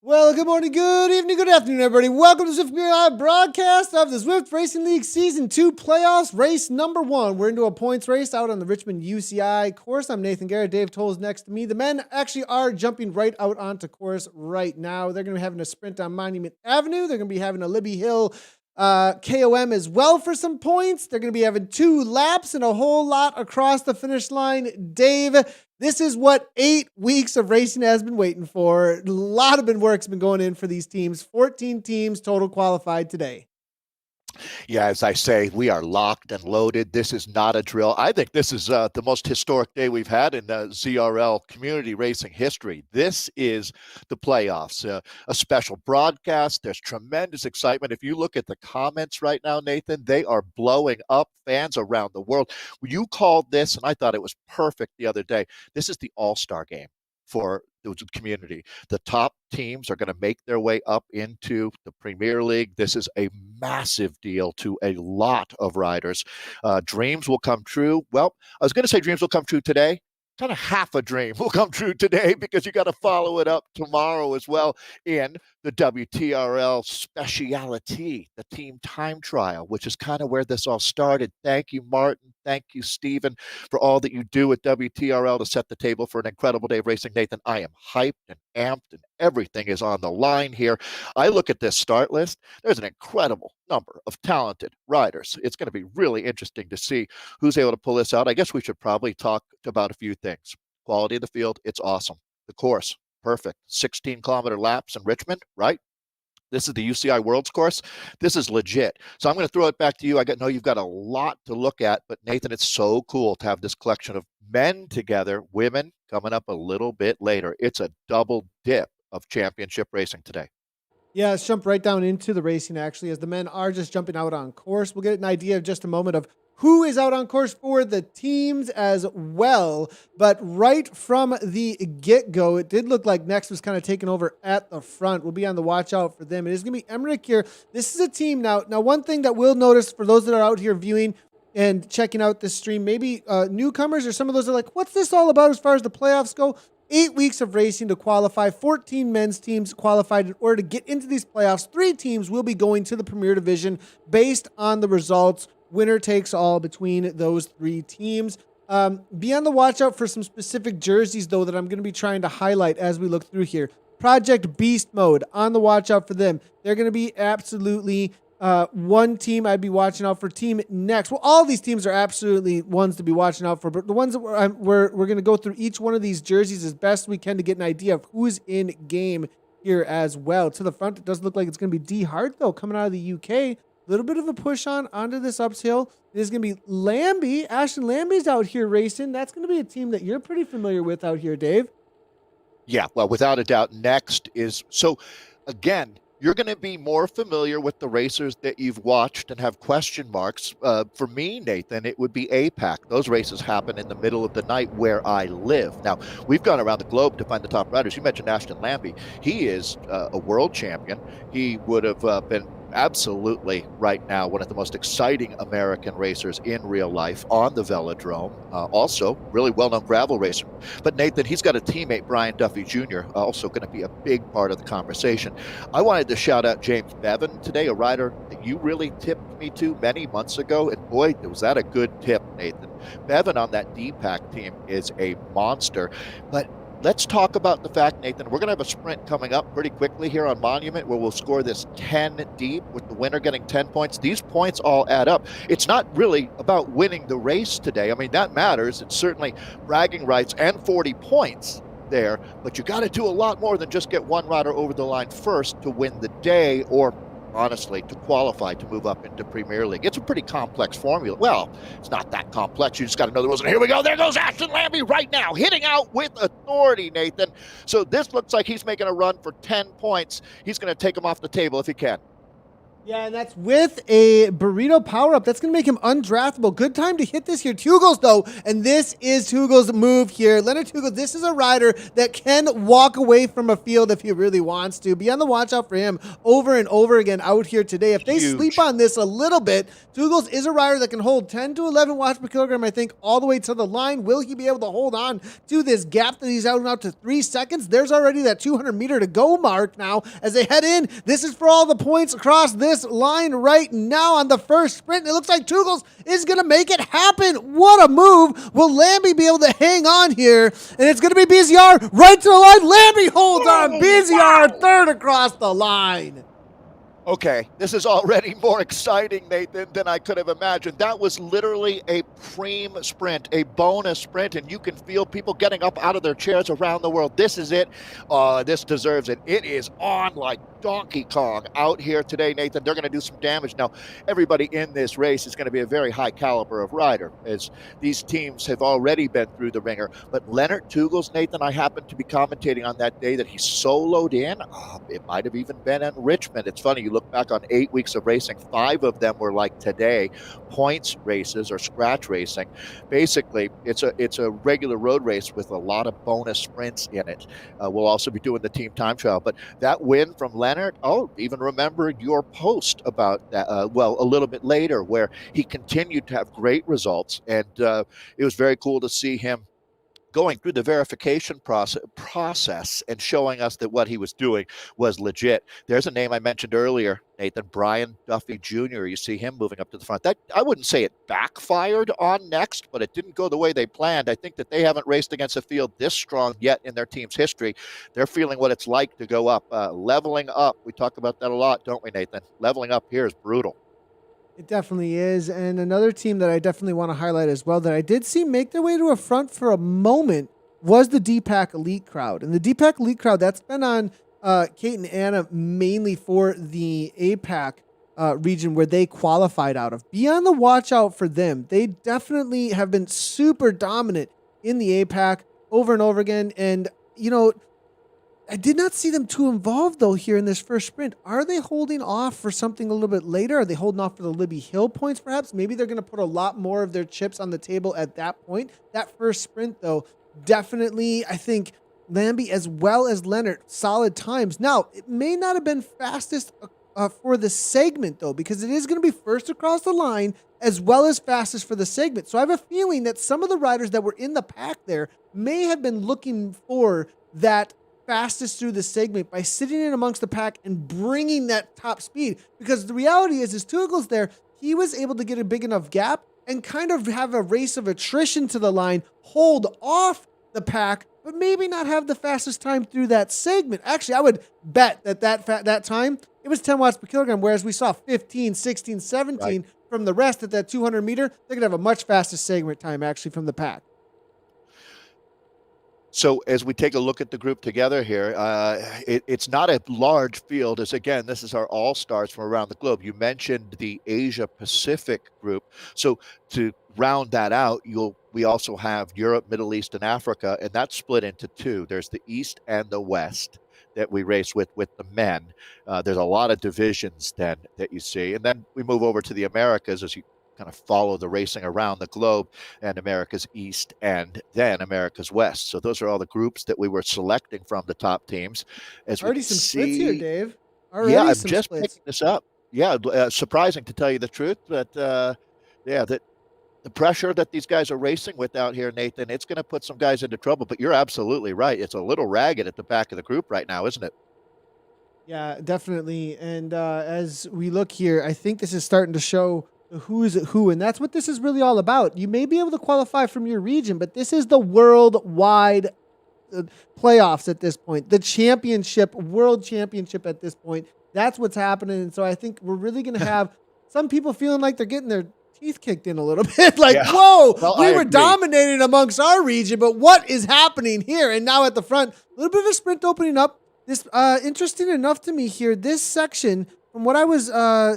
Well, good morning, good evening, good afternoon, everybody. Welcome to Zwift UCI broadcast of the Zwift Racing League Season 2 playoffs, race number 1. We're into a points race out on the Richmond UCI course. I'm Nathan Garrett. Dave Toll is next to me. The men actually are jumping right out onto course right now. They're going to be having a sprint on Monument Avenue. They're going to be having a Libby Hill KOM as well for some points. They're going to be having 2 laps and a whole lot across the finish line. Dave, this is what 8 weeks of racing has been waiting for. A lot of work's been going in for these teams. 14 teams total qualified today. Yeah, as I say, we are locked and loaded. This is not a drill. I think this is the most historic day we've had in ZRL community racing history. This is the playoffs, a special broadcast. There's tremendous excitement. If you look at the comments right now, Nathan, they are blowing up. Fans around the world. You called this, and I thought it was perfect the other day. This is the all-star game for the community. The top teams are going to make their way up into the Premier League. This is a massive deal to a lot of riders. Dreams will come true. Well, I was going to say dreams will come true today. Kind of half a dream will come true today because you got to follow it up tomorrow as well in the WTRL speciality, the team time trial, which is kind of where this all started. Thank you, Martin. Thank you, Stephen, for all that you do at WTRL to set the table for an incredible day of racing. Nathan, I am hyped and amped, and everything is on the line here. I look at this start list. There's an incredible number of talented riders. It's going to be really interesting to see who's able to pull this out. I guess we should probably talk about a few things. Quality of the field, it's awesome. The course, perfect. 16-kilometer laps in Richmond, right? This is the UCI Worlds course. This is legit. So I'm going to throw it back to you. I know you've got a lot to look at, but Nathan, it's so cool to have this collection of men together, women coming up a little bit later. It's a double dip of championship racing today. Yeah, let's jump right down into the racing, actually, as the men are just jumping out on course. We'll get an idea in just a moment of who is out on course for the teams as well. But right from the get-go, it did look like Next was kind of taking over at the front. We'll be on the watch out for them. It is going to be Emmerich here. This is a team now. Now, one thing that we'll notice for those that are out here viewing and checking out this stream, maybe newcomers or some of those are like, what's this all about as far as the playoffs go? 8 weeks of racing to qualify. 14 men's teams qualified in order to get into these playoffs. 3 teams will be going to the Premier Division based on the results. Winner takes all between those 3 teams. Be on the watch out for some specific jerseys, though, that I'm going to be trying to highlight as we look through here. Project Beast Mode, on the watch out for them. They're going to be absolutely one team I'd be watching out for. Team Next. Well, all these teams are absolutely ones to be watching out for, but the ones that we're going to go through each one of these jerseys as best we can to get an idea of who's in game here as well. To the front, it does look like it's going to be D Hart, though, coming out of the UK. A little bit of a push onto this uphill. It is going to be Lambie. Ashton Lambie's out here racing. That's going to be a team that you're pretty familiar with out here, Dave. Yeah, well, without a doubt, next is so. Again, you're going to be more familiar with the racers that you've watched and have question marks. For me, Nathan, it would be APAC. Those races happen in the middle of the night where I live. Now, we've gone around the globe to find the top riders. You mentioned Ashton Lambie. He is a world champion. He would have been absolutely right now one of the most exciting American racers in real life on the velodrome. Also, really well-known gravel racer. But Nathan, he's got a teammate, Brian Duffy Jr., also going to be a big part of the conversation. I wanted to shout out James Bevan today, a rider that you really tipped me to many months ago. And boy, was that a good tip, Nathan. Bevan on that DPAC team is a monster. But let's talk about the fact, Nathan, we're going to have a sprint coming up pretty quickly here on Monument where we'll score this 10 deep with the winner getting 10 points. These points all add up. It's not really about winning the race today. I mean, that matters. It's certainly bragging rights and 40 points there, but you got to do a lot more than just get one rider over the line first to win the day or honestly, to qualify to move up into Premier League. It's a pretty complex formula. Well, it's not that complex. You just got to know the rules. And here we go. There goes Ashton Lambie right now, hitting out with authority, Nathan. So this looks like he's making a run for 10 points. He's going to take him off the table if he can. Yeah, and that's with a burrito power-up. That's going to make him undraftable. Good time to hit this here. Tugels, though, and this is Tugels' move here. Leonard Tugels, this is a rider that can walk away from a field if he really wants to. Be on the watch out for him over and over again out here today. If they sleep on this a little bit, Tugels is a rider that can hold 10 to 11 watts per kilogram, I think, all the way to the line. Will he be able to hold on to this gap that he's out to 3 seconds? There's already that 200 meter to go mark now as they head in. This is for all the points across this line right now on the first sprint. It looks like Tugels is going to make it happen. What a move. Will Lambie be able to hang on here? And it's going to be BZR right to the line. Lambie holds on. BZR third across the line. Okay, this is already more exciting, Nathan, than I could have imagined. That was literally a preem sprint, a bonus sprint, and you can feel people getting up out of their chairs around the world. This is it. This deserves it. It is on like Donkey Kong out here today, Nathan. They're going to do some damage. Now, everybody in this race is going to be a very high caliber of rider, as these teams have already been through the ringer. But Leonard Tugels, Nathan, I happened to be commentating on that day that he soloed in. It might have even been in Richmond. It's funny, you look back on 8 weeks of racing, 5 of them were like today, points races or scratch racing. Basically, it's a regular road race with a lot of bonus sprints in it. We'll also be doing the team time trial. But that win from Leonard, even remember your post about that, a little bit later, where he continued to have great results. And it was very cool to see him going through the verification process and showing us that what he was doing was legit. There's a name I mentioned earlier, Nathan, Brian Duffy Jr. You see him moving up to the front. That, I wouldn't say it backfired on Next, but it didn't go the way they planned. I think that they haven't raced against a field this strong yet in their team's history. They're feeling what it's like to go up. Leveling up, we talk about that a lot, don't we, Nathan? Leveling up here is brutal. It definitely is. And another team that I definitely want to highlight as well that I did see make their way to a front for a moment was the DPAC Elite Crowd. And the DPAC Elite Crowd, that's been on Kate and Anna mainly for the APAC region where they qualified out of. Be on the watch out for them. They definitely have been super dominant in the APAC over and over again. And, you know, I did not see them too involved, though, here in this first sprint. Are they holding off for something a little bit later? Are they holding off for the Libby Hill points, perhaps? Maybe they're going to put a lot more of their chips on the table at that point. That first sprint, though, definitely, I think, Lambie as well as Leonard, solid times. Now, it may not have been fastest for the segment, though, because it is going to be first across the line as well as fastest for the segment. So I have a feeling that some of the riders that were in the pack there may have been looking for that fastest through the segment by sitting in amongst the pack and bringing that top speed. Because the reality is Tugels there, he was able to get a big enough gap and kind of have a race of attrition to the line, hold off the pack, but maybe not have the fastest time through that segment. Actually, I would bet that time it was 10 watts per kilogram, whereas we saw 15, 16, 17 from the rest at that 200 meter. They're going to have a much faster segment time actually from the pack. So as we take a look at the group together here, it's not a large field. As again, this is our all-stars from around the globe. You mentioned the Asia Pacific group. So to round that out, we also have Europe, Middle East, and Africa, and that's split into two. There's the East and the West that we race with the men. There's a lot of divisions then that you see. And then we move over to the Americas as you kind of follow the racing around the globe, and America's East and then America's West. So those are all the groups that we were selecting from the top teams. As already we some see, splits here, Dave. Yeah, I'm just picking this up. Yeah, surprising to tell you the truth, but yeah, the pressure that these guys are racing with out here, Nathan, it's going to put some guys into trouble. But you're absolutely right. It's a little ragged at the back of the group right now, isn't it? Yeah, definitely. And as we look here, I think this is starting to show who is who, and that's what this is really all about. You may be able to qualify from your region, but this is the worldwide playoffs at this point, the championship, world championship at this point. That's what's happening. And so I think we're really going to have some people feeling like they're getting their teeth kicked in a little bit. Like, yeah. Whoa, well, we were dominating amongst our region, but what is happening here? And now at the front, a little bit of a sprint opening up. This interesting enough to me here, this section, from what I was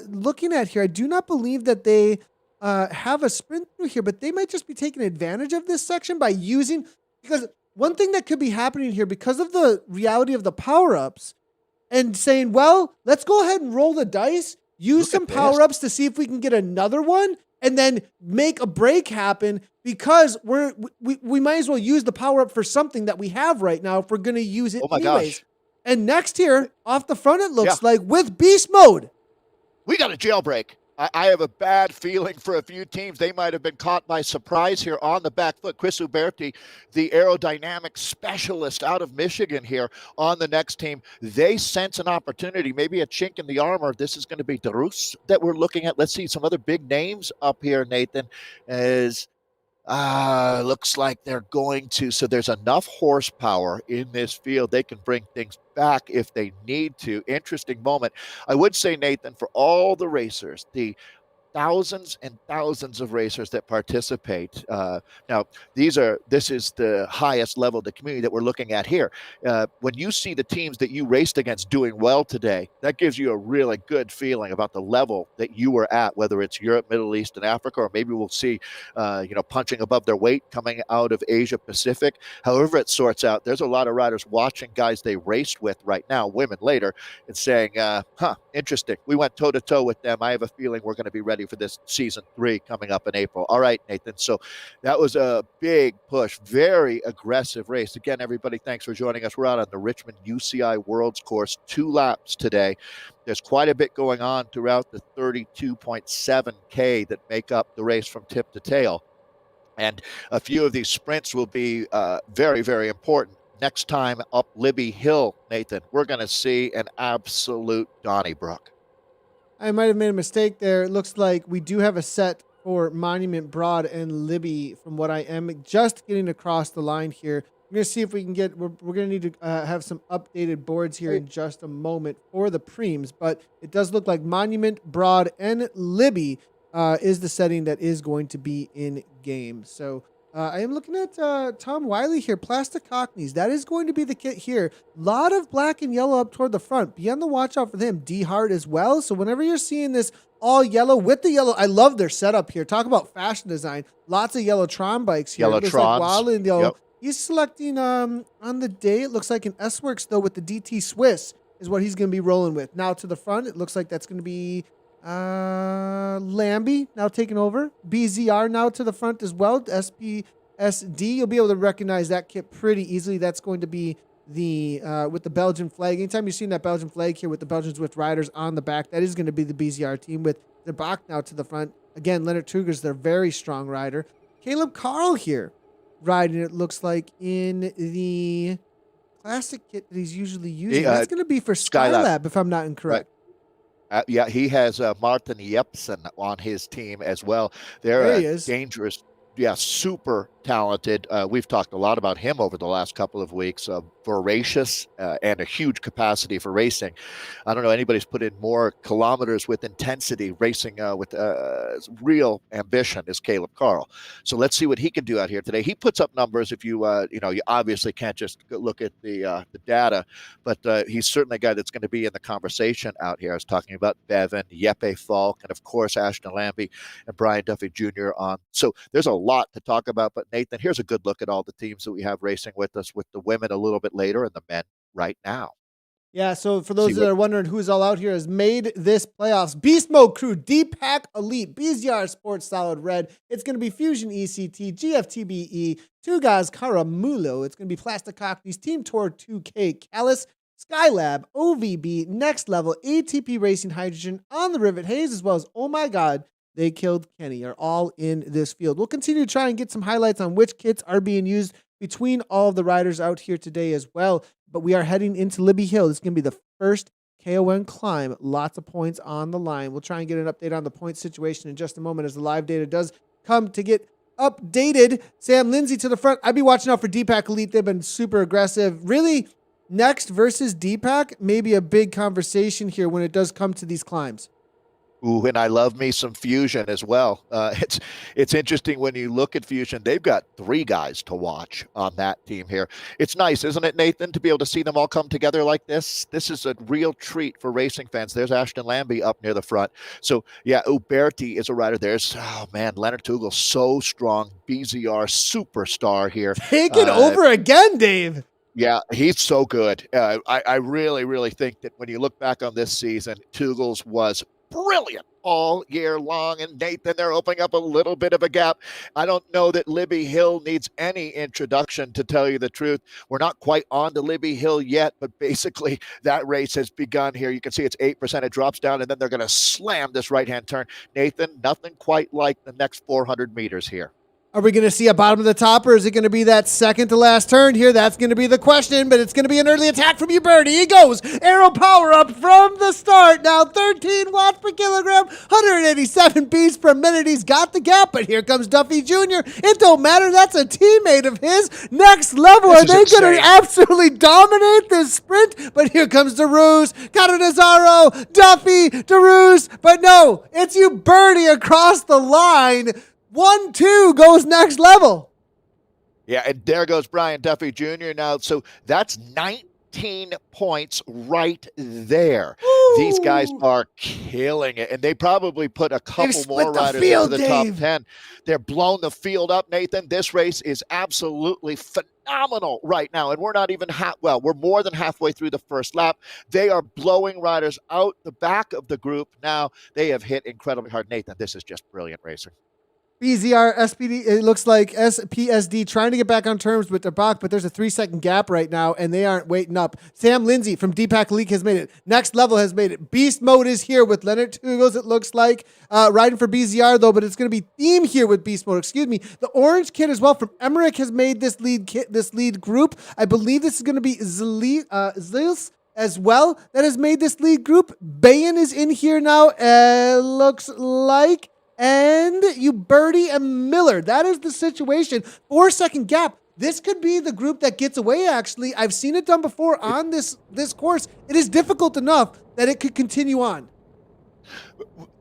looking at here, I do not believe that they have a sprint through here, but they might just be taking advantage of this section by using, because one thing that could be happening here because of the reality of the power-ups and saying, well, let's go ahead and roll the dice, use some power-ups to see if we can get another one, and then make a break happen, because we might as well use the power-up for something that we have right now if we're going to use it anyways. Gosh. And next here, off the front, it looks like with beast mode, we got a jailbreak. I have a bad feeling for a few teams. They might have been caught by surprise here on the back foot. Chris Uberti, the aerodynamic specialist out of Michigan here on the next team. They sense an opportunity, maybe a chink in the armor. This is going to be Darus that we're looking at. Let's see some other big names up here, Nathan, as looks like they're going to. So there's enough horsepower in this field. They can bring things back if they need to. Interesting moment. I would say, Nathan, for all the racers, the thousands and thousands of racers that participate. Now, this is the highest level of the community that we're looking at here. When you see the teams that you raced against doing well today, that gives you a really good feeling about the level that you were at, whether it's Europe, Middle East, and Africa, or maybe we'll see, punching above their weight coming out of Asia Pacific. However it sorts out, there's a lot of riders watching guys they raced with right now, women later, and saying, interesting. We went toe-to-toe with them. I have a feeling we're going to be ready for this season 3 coming up in April. All right, Nathan. So that was a big push, very aggressive race. Again, everybody, thanks for joining us. We're out on the Richmond UCI Worlds course, 2 laps today. There's quite a bit going on throughout the 32.7K that make up the race from tip to tail. And a few of these sprints will be very, very important. Next time up Libby Hill, Nathan, we're going to see an absolute Donnybrook. I might have made a mistake there. It looks like we do have a set for Monument Broad and Libby from what I am just getting across the line here. We're going to see if we can get, we're going to need to have some updated boards here in just a moment for the preems, but it does look like Monument, Broad, and Libby is the setting that is going to be in game. So I am looking at Tom Wiley here, Plastic Cockneys. That is going to be the kit here. A lot of black and yellow up toward the front. Be on the watch out for them. D-Hart as well. So whenever you're seeing this all yellow with the yellow, I love their setup here. Talk about fashion design. Lots of yellow Tron bikes here. Yellow Trons. Like Wiley, yep. He's selecting on the day. It looks like an S-Works though with the DT Swiss is what he's going to be rolling with. Now to the front, it looks like that's going to be Lambie now taking over. BZR now to the front as well. SPSD, you'll be able to recognize that kit pretty easily. That's going to be the with the Belgian flag. Anytime you're seeing that Belgian flag here with the Belgian Zwift riders on the back, that is going to be the BZR team with the Bach now to the front. Again, Leonard Truger's their very strong rider. Caleb Carl here riding, it looks like, in the classic kit that he's usually using. That's going to be for Skylab, if I'm not incorrect. Right. Yeah, he has Martin Jepsen on his team as well. They're There a he is. dangerous, yeah, super talented. We've talked a lot about him over the last couple of weeks. Voracious and a huge capacity for racing. I don't know anybody's put in more kilometers with intensity, racing with real ambition is Caleb Carl. So let's see what he can do out here today. He puts up numbers. If you you obviously can't just look at the data, but he's certainly a guy that's going to be in the conversation out here. I was talking about Bevan, Jeppe Falk, and of course Ashton Lambie and Brian Duffy Jr. on. So there's a lot to talk about. But Nathan, here's a good look at all the teams that we have racing with us, with the women a little bit later and the men right now. Yeah, so for those that are wondering who's all out here, has made this playoffs. Beast Mode Crew, D-Pack Elite, BZR Sports Solid Red. It's going to be Fusion ECT, GFTBE, Two Guys Caramulo. It's going to be Plastic Cockneys, Team Tour 2K, Callus, Skylab, OVB, Next Level, ATP Racing Hydrogen, On the Rivet Haze, as well as Oh My God, They Killed Kenny, are all in this field. We'll continue to try and get some highlights on which kits are being used between all of the riders out here today as well. But we are heading into Libby Hill. This is going to be the first KOM climb. Lots of points on the line. We'll try and get an update on the point situation in just a moment as the live data does come to get updated. Sam Lindsay to the front. I'd be watching out for D-Pack Elite. They've been super aggressive. Really, Next versus D-Pack, maybe a big conversation here when it does come to these climbs. Ooh, and I love me some Fusion as well. It's interesting when you look at Fusion. They've got 3 guys to watch on that team here. It's nice, isn't it, Nathan, to be able to see them all come together like this? This is a real treat for racing fans. There's Ashton Lambie up near the front. So, yeah, Uberti is a rider. There's, oh, man, Leonard Tugel, so strong. BZR superstar here. Taking over again, Dave. Yeah, he's so good. I really, really think that when you look back on this season, Tugel's was brilliant all year long. And Nathan, they're opening up a little bit of a gap. I don't know that Libby Hill needs any introduction, to tell you the truth. We're not quite on to Libby Hill yet, but basically that race has begun here. You can see it's 8%. It drops down, and then they're going to slam this right-hand turn. Nathan, nothing quite like the next 400 meters here. Are we going to see a bottom of the top, or is it going to be that second to last turn here? That's going to be the question, but it's going to be an early attack from Uberti. He goes. Arrow power up from the start. Now 13 watts per kilogram, 187 beats per minute. He's got the gap, but here comes Duffy Jr. It don't matter. That's a teammate of his. Next Level. Are they going to absolutely dominate this sprint? But here comes DeRuse, Catanzaro, Duffy, DeRuse. But no, it's Uberti across the line. 1-2 goes Next Level. Yeah, and there goes Brian Duffy Jr. now. So that's 19 points right there. Ooh. These guys are killing it, and they probably put a couple more riders into the top 10. They're blowing the field up, Nathan. This race is absolutely phenomenal right now, and we're not even we're more than halfway through the first lap. They are blowing riders out the back of the group now. They have hit incredibly hard. Nathan, this is just brilliant racing. BZR, SPD, it looks like SPSD trying to get back on terms with Bach, but there's a 3-second gap right now, and they aren't waiting up. Sam Lindsay from D-Pack League has made it. Next Level has made it. Beast Mode is here with Leonard Tugels, it looks like. Riding for BZR, though, but it's going to be Theme here with Beast Mode. Excuse me. The Orange Kid as well from Emmerich has made this lead group. I believe this is going to be Zils as well that has made this lead group. Bayan is in here now, looks like. And Uberti and Miller. That is the situation. 4-second gap. This could be the group that gets away, actually. I've seen it done before on this course. It is difficult enough that it could continue on.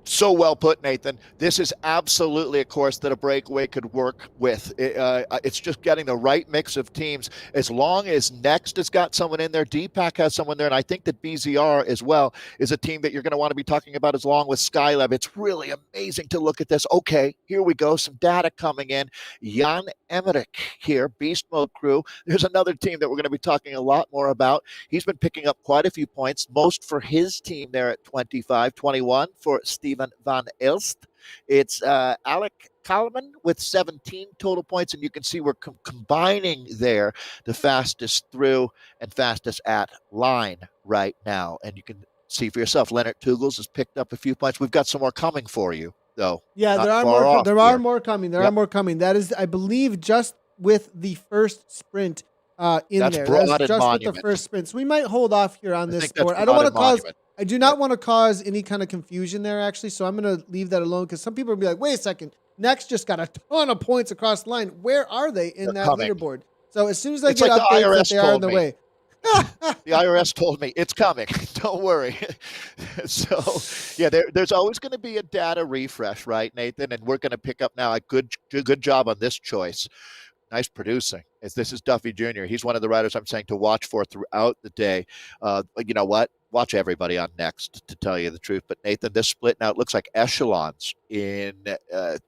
So well put, Nathan. This is absolutely a course that a breakaway could work with. It's just getting the right mix of teams. As long as Next has got someone in there, D-Pack has someone there, and I think that BZR as well is a team that you're going to want to be talking about as long with Skylab. It's really amazing to look at this. Okay, here we go. Some data coming in. Jan Emmerich here, Beast Mode Crew. There's another team that we're going to be talking a lot more about. He's been picking up quite a few points, most for his team there at 25, 21 for Steven Van Elst. It's Alec Kalman with 17 total points, and you can see we're combining there the fastest through and fastest at line right now. And you can see for yourself, Leonard Tugels has picked up a few points. We've got some more coming for you, though. Yeah, there are more coming. There are more coming. That is, I believe, just with the first sprint in That's there. Broad That's and just Monument. with the first sprint. So we might hold off here on this sport. I don't want to I do not want to cause any kind of confusion there, actually. So I'm going to leave that alone because some people will be like, wait a second. Next just got a ton of points across the line. Where are they in They're that coming. leaderboard? So as soon as I It's get like the updates that IRS they are on told their me. way. The IRS told me it's coming. Don't worry. So, yeah, there's always going to be a data refresh, right, Nathan? And we're going to pick up now a good job on this choice. Nice producing. As this is Duffy Jr. He's one of the riders I'm saying to watch for throughout the day. You know what? Watch everybody on next, to tell you the truth. But Nathan, this split now, it looks like echelons in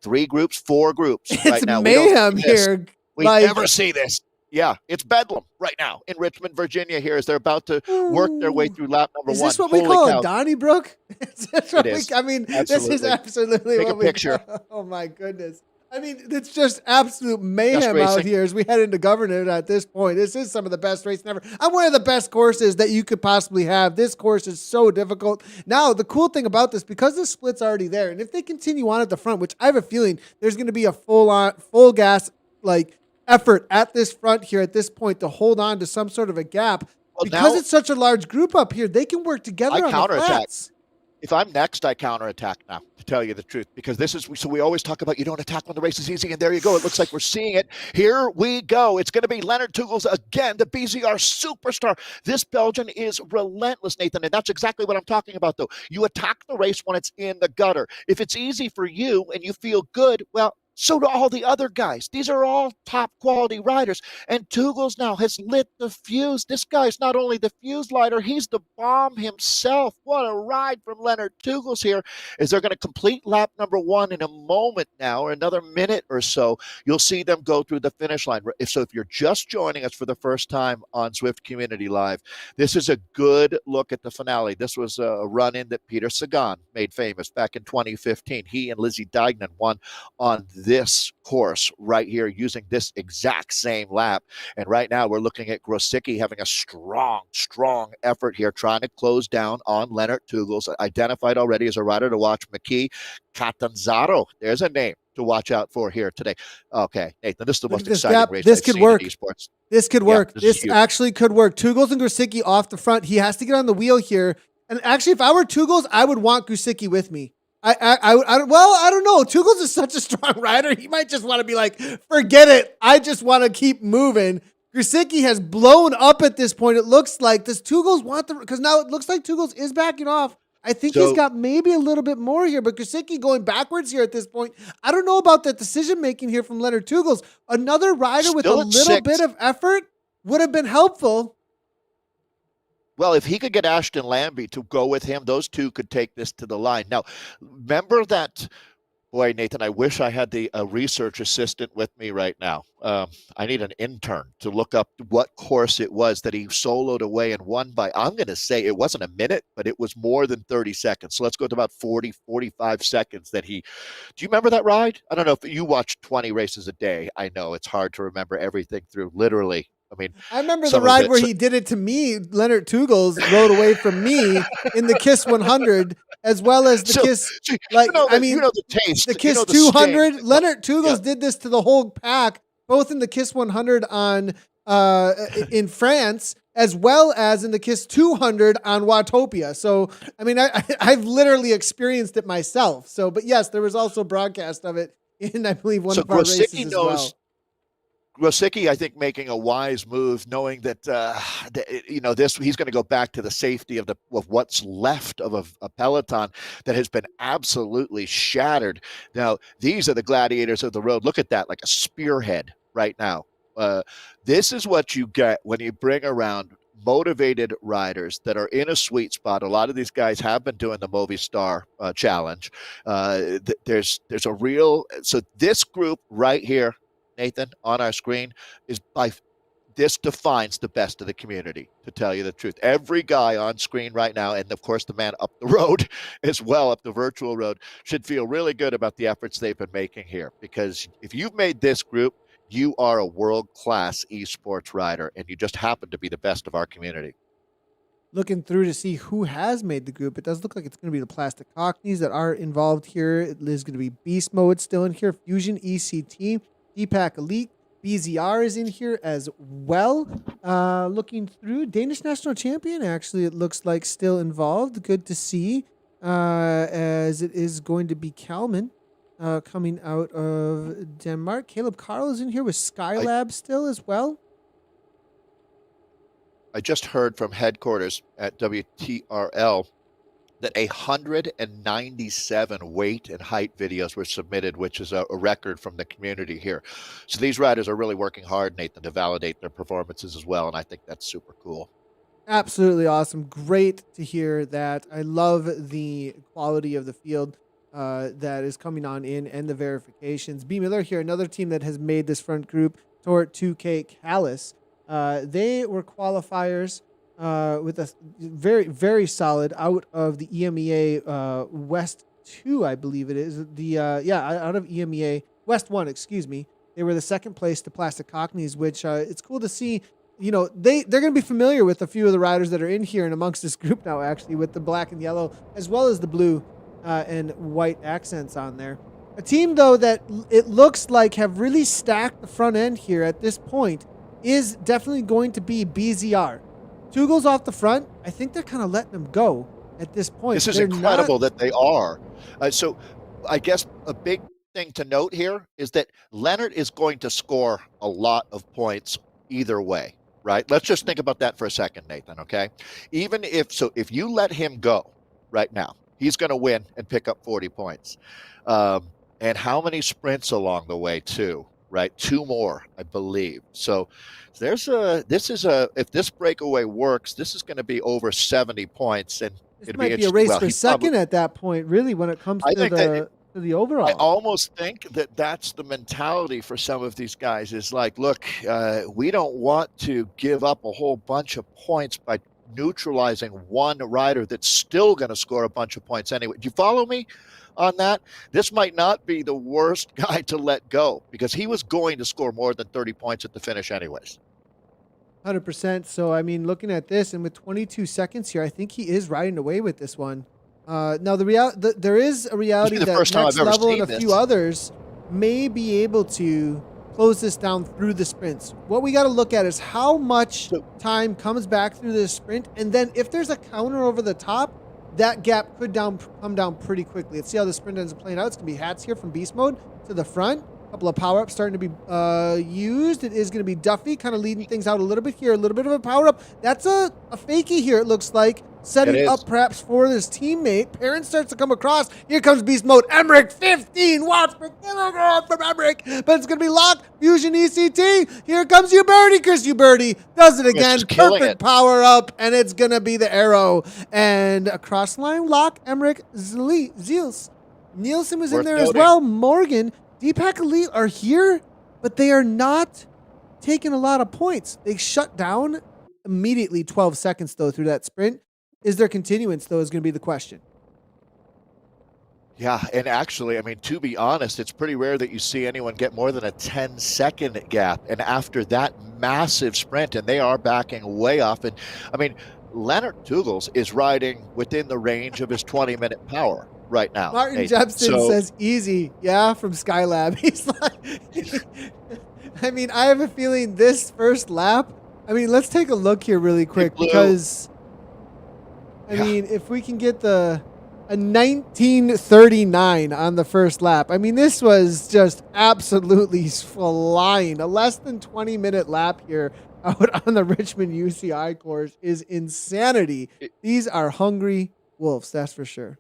3 groups, 4 groups It's right now. mayhem here. We never see this. Yeah, it's bedlam right now in Richmond, Virginia. Here as they're about to work their way through lap number 1. Is this what we call a Donnybrook? It is. I mean, Absolutely. this is absolutely Take what a we picture. call. Oh my goodness. I mean, it's just absolute mayhem out here as we head into Governor at this point. This is some of the best racing ever. I'm one of the best courses that you could possibly have. This course is so difficult. Now, the cool thing about this, because the split's already there, and if they continue on at the front, which I have a feeling there's going to be a full gas effort at this front here at this point to hold on to some sort of a gap. Well, because it's such a large group up here, they can work together on the flats. If I'm next, I counterattack now, to tell you the truth, because this is, so we always talk about you don't attack when the race is easy, and there you go. It looks like we're seeing it. Here we go. It's going to be Leonard Tugels again, the BZR superstar. This Belgian is relentless, Nathan, and that's exactly what I'm talking about, though. You attack the race when it's in the gutter. If it's easy for you and you feel good, well, so do all the other guys. These are all top quality riders. And Tugels now has lit the fuse. This guy's not only the fuse lighter, he's the bomb himself. What a ride from Leonard Tugels here. As they're going to complete lap number 1 in a moment now, or another minute or so. You'll see them go through the finish line. So if you're just joining us for the first time on Zwift Community Live, this is a good look at the finale. This was a run-in that Peter Sagan made famous back in 2015. He and Lizzie Deignan won on this course right here using this exact same lap. And right now we're looking at Grosicki having a strong effort here, trying to close down on Leonard Tugels, identified already as a rider to watch. McKee Catanzaro, there's a name to watch out for here today. Okay, Nathan, this is the most exciting race I've seen in esports. This could work. This actually could work. Tugels and Grosicki off the front. He has to get on the wheel here. And actually, if I were Tugels, I would want Grosicki with me. I don't know. Tugels is such a strong rider. He might just want to be like, forget it. I just want to keep moving. Grosicki has blown up at this point. It looks like does Tugels want the, because now it looks like Tugels is backing off. I think he's got maybe a little bit more here, but Grosicki going backwards here at this point. I don't know about that decision-making here from Leonard Tugels. Another rider with a little bit of effort would have been helpful. Well, if he could get Ashton Lambie to go with him, those two could take this to the line. Now, remember that, boy, Nathan, I wish I had a research assistant with me right now. I need an intern to look up what course it was that he soloed away and won by. I'm going to say it wasn't a minute, but it was more than 30 seconds. So let's go to about 40, 45 seconds that he. Do you remember that ride? I don't know if you watch 20 races a day. I know it's hard to remember everything through literally. I mean, I remember the ride where he did it to me. Leonard Tugels rode away from me in the KISS 100, as well as the KISS. The taste. The KISS 200. Leonard Tugels did this to the whole pack, both in the KISS 100 on in France, as well as in the KISS 200 on Watopia. So, I mean, I've literally experienced it myself. So, but yes, there was also broadcast of it in, I believe, one of our races as well. Grosicki, I think, making a wise move, knowing that he's going to go back to the safety of what's left of a peloton that has been absolutely shattered. Now, these are the gladiators of the road. Look at that, like a spearhead right now. This is what you get when you bring around motivated riders that are in a sweet spot. A lot of these guys have been doing the Movistar challenge. There's a real, so this group right here, Nathan, on our screen, this defines the best of the community, to tell you the truth. Every guy on screen right now, and of course the man up the road as well, up the virtual road, should feel really good about the efforts they've been making here. Because if you've made this group, you are a world-class esports rider, and you just happen to be the best of our community. Looking through to see who has made the group, it does look like it's going to be the Plastic Cockneys that are involved here. It is going to be Beast Mode still in here, Fusion ECT, Deepak Elite, BZR is in here as well. Looking through, Danish national champion, actually, it looks like still involved. Good to see, as it is going to be Kalman coming out of Denmark. Caleb Carl is in here with Skylab still as well. I just heard from headquarters at WTRL that 197 weight and height videos were submitted, which is a record from the community here. So these riders are really working hard, Nathan, to validate their performances as well, and I think that's super cool. Absolutely awesome. Great to hear that. I love the quality of the field that is coming on in and the verifications. B. Miller here, another team that has made this front group, Tort 2K Callis. They were qualifiers with a very, very solid out of the EMEA West 2, I believe it is. Out of EMEA West 1, excuse me. They were the second place to Plastic Cockneys, which it's cool to see. You know, they're going to be familiar with a few of the riders that are in here and amongst this group now, actually, with the black and yellow, as well as the blue and white accents on there. A team, though, that it looks like have really stacked the front end here at this point is definitely going to be BZR. Tugel's off the front. I think they're kind of letting them go at this point. This is incredible that they are. So I guess a big thing to note here is that Leonard is going to score a lot of points either way, right? Let's just think about that for a second, Nathan, okay? If you let him go right now, he's going to win and pick up 40 points. And how many sprints along the way, too? Right, 2 more, I believe. So if this breakaway works, this is going to be over 70 points, and it might be a race for second at that point, really, when it comes to the overall. I almost think that that's the mentality for some of these guys is like, look, we don't want to give up a whole bunch of points by neutralizing one rider that's still going to score a bunch of points anyway. Do you follow me on that? This might not be the worst guy to let go because he was going to score more than 30 points at the finish anyways. 100%. So, I mean, looking at this and with 22 seconds here, I think he is riding away with this one. Now, there is a reality that Next Level and a few others may be able to close this down through the sprints. What we got to look at is how much time comes back through this sprint, and then if there's a counter over the top, that gap could come down pretty quickly. Let's see how the sprint ends up playing out. It's going to be Hats here from Beast Mode to the front. A couple of power-ups starting to be used. It is going to be Duffy kind of leading things out a little bit here. A little bit of a power-up. That's a fakie here, it looks like. Setting up perhaps for this teammate. Perrin starts to come across. Here comes Beast Mode. Emmerich, 15 watts per kilogram from Emmerich. But it's going to be locked. Fusion ECT. Here comes Uberti. Chris Uberti does it again. Perfect power up. And it's going to be the arrow. And across line lock. Emmerich, Ziels. Nielsen was in there as well. Morgan. Deepak Elite are here. But they are not taking a lot of points. They shut down immediately 12 seconds, though, through that sprint. Is there continuance, though, is going to be the question. Yeah, and actually, I mean, to be honest, it's pretty rare that you see anyone get more than a 10-second gap. And after that massive sprint, and they are backing way off. And, I mean, Leonard Tugels is riding within the range of his 20-minute power right now. Martin Jepson says easy, yeah, from Skylab. He's like, I mean, I have a feeling this first lap, I mean, let's take a look here really quick because... I mean, if we can get a 19:39 on the first lap. I mean, this was just absolutely flying. A less than 20-minute lap here out on the Richmond UCI course is insanity. These are hungry wolves, that's for sure.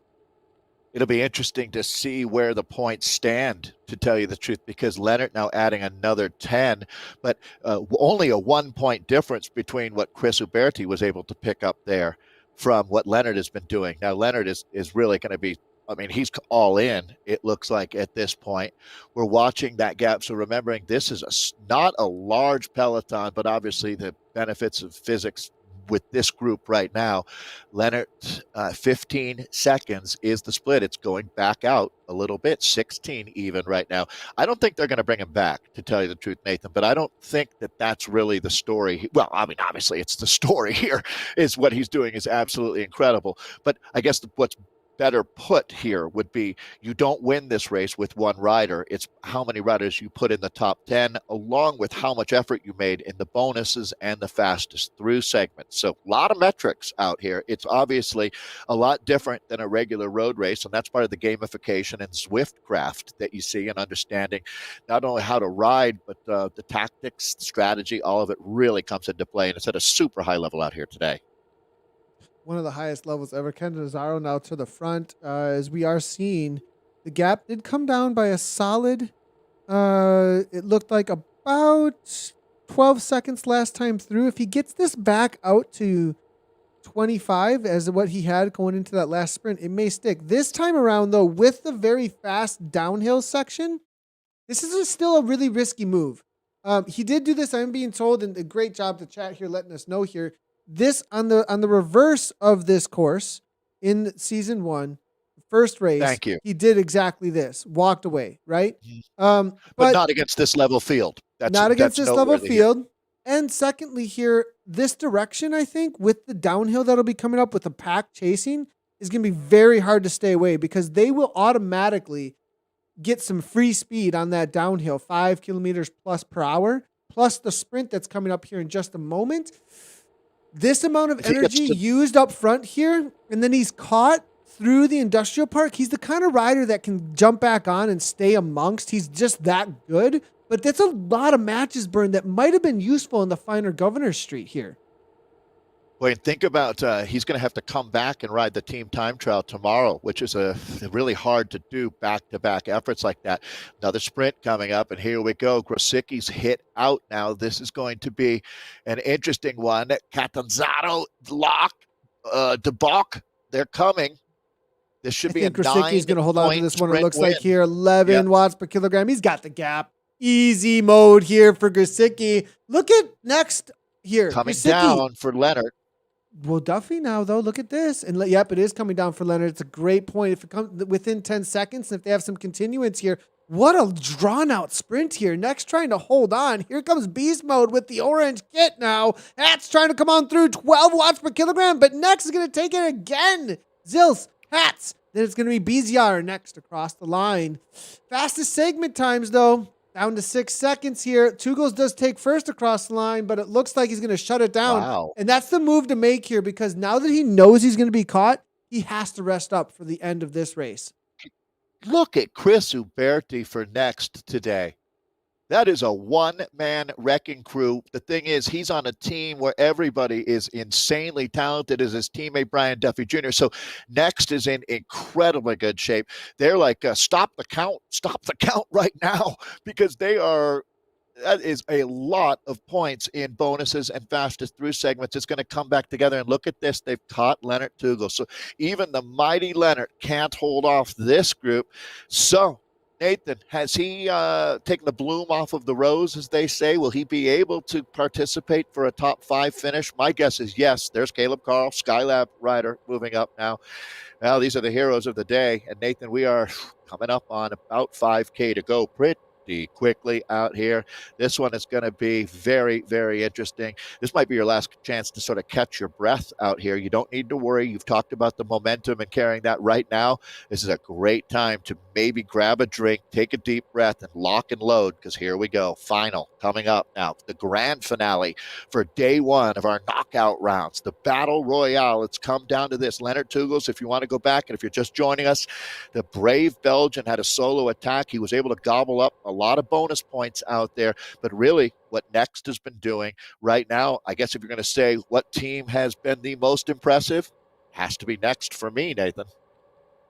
It'll be interesting to see where the points stand, to tell you the truth, because Leonard now adding another 10, but only a 1-point difference between what Chris Uberti was able to pick up there from what Leonard has been doing. Now, Leonard is really going to be, I mean, he's all in, it looks like, at this point. We're watching that gap. So remembering this is not a large peloton, but obviously the benefits of physics with this group right now. Leonard, 15 seconds is the split. It's going back out a little bit, 16 even right now. I don't think they're going to bring him back, to tell you the truth, Nathan, but I don't think that that's really the story. Well, I mean, obviously it's the story here is what he's doing is absolutely incredible. But I guess what's better put here would be you don't win this race with one rider. It's how many riders you put in the top 10, along with how much effort you made in the bonuses and the fastest through segments. So a lot of metrics out here. It's obviously a lot different than a regular road race, and that's part of the gamification and Zwift craft that you see and understanding not only how to ride, but the tactics, strategy, all of it really comes into play, and it's at a super high level out here today. One of the highest levels ever. Ken Nazaro now to the front, as we are seeing the gap did come down by a solid, it looked like about 12 seconds last time through. If he gets this back out to 25 as what he had going into that last sprint, it may stick. This time around, though, with the very fast downhill section, this is still a really risky move. He did do this, I'm being told, and a great job to chat here letting us know here. This on the reverse of this course in season 1, first race. Thank you. He did exactly this, walked away, right? But not against this level field. Not against this level field. Here. And secondly, here, this direction, I think, with the downhill that'll be coming up with the pack chasing, is going to be very hard to stay away because they will automatically get some free speed on that downhill, 5 kilometers plus per hour, plus the sprint that's coming up here in just a moment. This amount of energy used up front here, and then he's caught through the industrial park. He's the kind of rider that can jump back on and stay amongst. He's just that good. But that's a lot of matches burned that might have been useful in the finer Governor Street here. Well, think about he's going to have to come back and ride the team time trial tomorrow, which is really hard to do back-to-back efforts like that. Another sprint coming up, and here we go. Grosicki's hit out now. This is going to be an interesting one. Catanzaro, Lock, DeBach, they're coming. This should be a 9 Grosicki's going to hold on to this one. It looks win. like here, 11 watts per kilogram. He's got the gap. Easy mode here for Grosicki. Look at next here. Coming Grosicki down for Leonard. Well, Duffy now, though, look at this. And yep, it is coming down for Leonard. It's a great point. If it comes within 10 seconds, and if they have some continuance here, what a drawn-out sprint here. Next trying to hold on. Here comes Beast Mode with the orange kit now. Hat's trying to come on through, 12 watts per kilogram, but next is going to take it again. Zils, Hats. Then it's going to be BZR next across the line. Fastest segment times, though. Down to 6 seconds here. Tugos does take first across the line, but it looks like he's going to shut it down. Wow. And that's the move to make here because now that he knows he's going to be caught, he has to rest up for the end of this race. Look at Chris Uberti for next today. That is a one-man wrecking crew. The thing is, he's on a team where everybody is insanely talented as his teammate Brian Duffy Jr. So Next is in incredibly good shape. They're like, stop the count right now because that is a lot of points in bonuses and fastest through segments. It's going to come back together. And look at this. They've caught Leonard Tugel. So even the mighty Leonard can't hold off this group. So Nathan, has he taken the bloom off of the rose, as they say? Will he be able to participate for a top 5 finish? My guess is yes. There's Caleb Carl, Skylab rider, moving up now. Well, these are the heroes of the day. And Nathan, we are coming up on about 5K to go. Pretty quickly out here. This one is going to be very, very interesting. This might be your last chance to sort of catch your breath out here. You don't need to worry. You've talked about the momentum and carrying that right now. This is a great time to maybe grab a drink, take a deep breath, and lock and load because here we go. Final coming up now. The grand finale for day 1 of our knockout rounds. The Battle Royale. It's come down to this. Leonard Tugels, if you want to go back, and if you're just joining us, the brave Belgian had a solo attack. He was able to gobble up a lot of bonus points out there, but really what Next has been doing right now, I guess if you're going to say what team has been the most impressive, has to be Next for me, Nathan.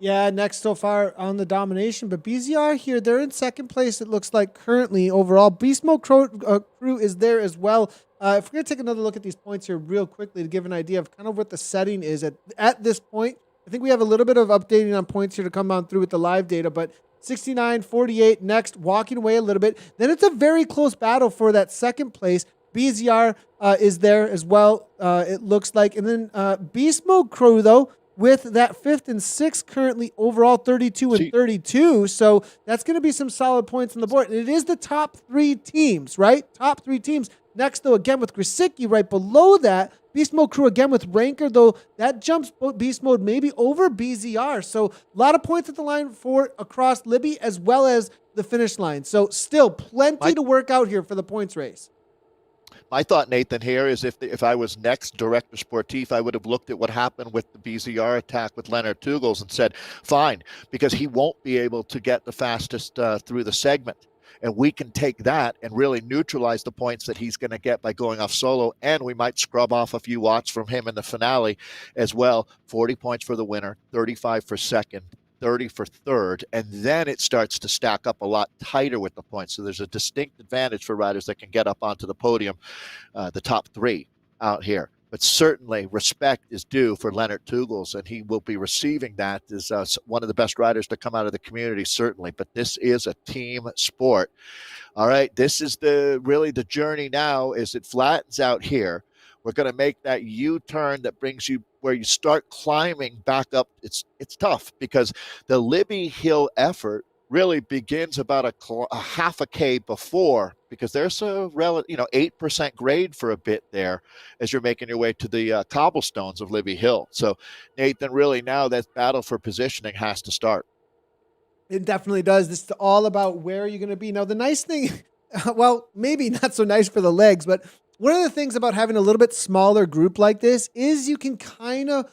Yeah, Next so far on the domination, but BZR here, they're in second place, it looks like currently overall. Beast Mode crew is there as well. If we're going to take another look at these points here real quickly to give an idea of kind of what the setting is at this point, I think we have a little bit of updating on points here to come on through with the live data, but 69, 48, Next walking away a little bit. Then it's a very close battle for that second place. BZR is there as well, it looks like. And then Beast Mode crew, though, with that 5th and 6th currently overall 32 and 32. So that's going to be some solid points on the board. And it is the top 3 teams, right? Top 3 teams. Next, though, again with Grasicki right below that. Beast Mode crew again with Ranker, though that jumps Beast Mode maybe over BZR. So a lot of points at the line for across Libby as well as the finish line. So still plenty to work out here for the points race. My thought, Nathan, here is if I was next director sportif, I would have looked at what happened with the BZR attack with Leonard Tugels and said, fine, because he won't be able to get the fastest through the segment. And we can take that and really neutralize the points that he's going to get by going off solo. And we might scrub off a few watts from him in the finale as well. 40 points for the winner, 35 for second, 30 for third, and then it starts to stack up a lot tighter with the points. So there's a distinct advantage for riders that can get up onto the podium, the top 3 out here. But certainly respect is due for Leonard Tugels, and he will be receiving that as one of the best riders to come out of the community, certainly. But this is a team sport. All right, this is really the journey now as it flattens out here. We're going to make that U-turn that brings you where you start climbing back up. It's tough because the Libby Hill effort really begins about a half a K before, because there's a 8% grade for a bit there as you're making your way to the cobblestones of Libby Hill. So Nathan, really now that battle for positioning has to start. It definitely does. This is all about where you're going to be. Now, the nice thing, well, maybe not so nice for the legs, but one of the things about having a little bit smaller group like this is you can kind of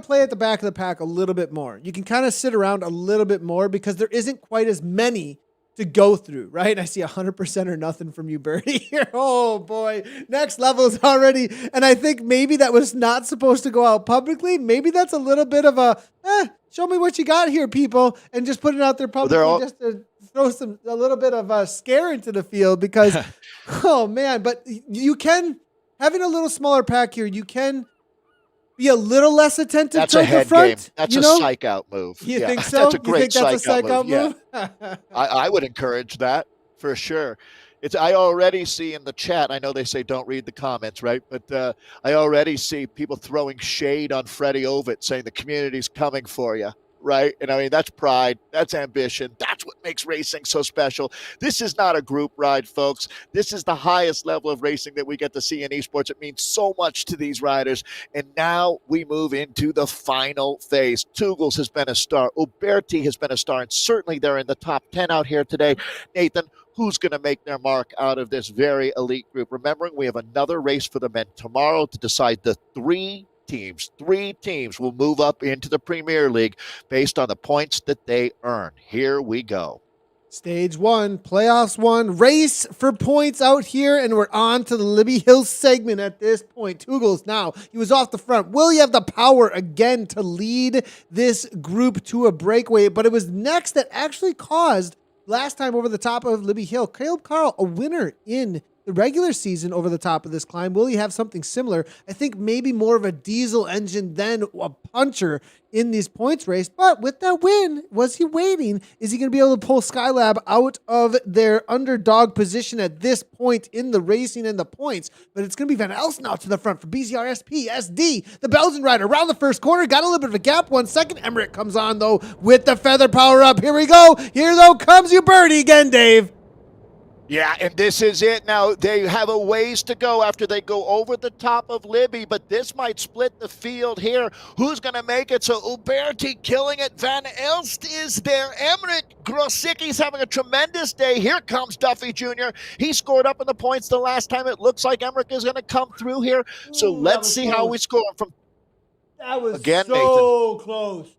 play at the back of the pack a little bit more. You can kind of sit around a little bit more because there isn't quite as many to go through, right? I see 100% or nothing from you, Birdie, here. Oh boy, next level's already. And I think maybe that was not supposed to go out publicly. Maybe that's a little bit of a, show me what you got here, people, and just put it out there publicly just to throw a little bit of a scare into the field because, oh man, but you can, having a little smaller pack here, you can be a little less attentive that's to a head the front. Game. That's a psych out move. You think so? That's a great psych out move? Yeah. I would encourage that for sure. I already see in the chat, I know they say don't read the comments, right? But I already see people throwing shade on Freddie Ovett saying the community's coming for you. Right? And I mean, that's pride. That's ambition. That's what makes racing so special. This is not a group ride, folks. This is the highest level of racing that we get to see in esports. It means so much to these riders. And now we move into the final phase. Tugels has been a star. Uberti has been a star. And certainly they're in the top 10 out here today. Nathan, who's going to make their mark out of this very elite group? Remembering we have another race for the men tomorrow to decide the 3 teams will move up into the Premier League based on the points that they earn. Here we go. Stage 1, playoffs 1, race for points out here, and we're on to the Libby Hill segment at this point. Tugels now, he was off the front. Will he have the power again to lead this group to a breakaway? But it was next that actually caused, last time over the top of Libby Hill, Caleb Carl, a winner in the regular season over the top of this climb. Will he have something similar? I think maybe more of a diesel engine than a puncher in these points race. But with that win, was he waiting? Is he going to be able to pull Skylab out of their underdog position at this point in the racing and the points? But it's going to be Van Elsen out to the front for BZR SP SD. The Belgian rider around the first corner. Got a little bit of a gap. 1 second. Emmerich comes on, though, with the feather power up. Here we go. Here, though, comes you birdie again, Dave. Yeah, and this is it. Now, they have a ways to go after they go over the top of Libby, but this might split the field here. Who's going to make it? So Uberti killing it. Van Elst is there. Emmerich Grosicki's having a tremendous day. Here comes Duffy Jr. He scored up in the points the last time. It looks like Emmerich is going to come through here. So let's see how we score from. That was again, so Nathan. Close.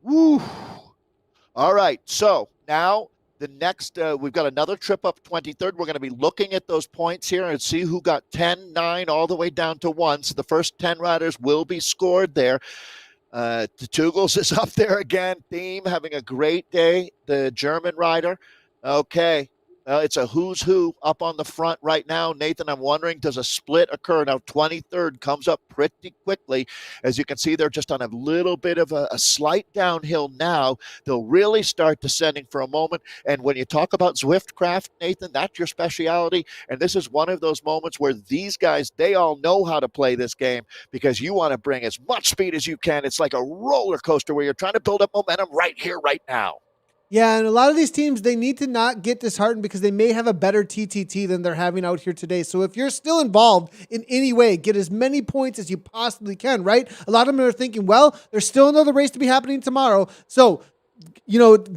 Woo. All right, so now the next, we've got another trip up 23rd. We're going to be looking at those points here and see who got 10, 9, all the way down to 1. So the first 10 riders will be scored there. The Tugels is up there again. Theme having a great day. The German rider. Okay. It's a who's who up on the front right now. Nathan, I'm wondering, does a split occur? Now, 23rd comes up pretty quickly. As you can see, they're just on a little bit of a slight downhill now. They'll really start descending for a moment. And when you talk about Zwift craft, Nathan, that's your specialty. And this is one of those moments where these guys, they all know how to play this game because you want to bring as much speed as you can. It's like a roller coaster where you're trying to build up momentum right here, right now. Yeah, and a lot of these teams, they need to not get disheartened because they may have a better TTT than they're having out here today. So if you're still involved in any way, get as many points as you possibly can, right? A lot of them are thinking, well, there's still another race to be happening tomorrow. So,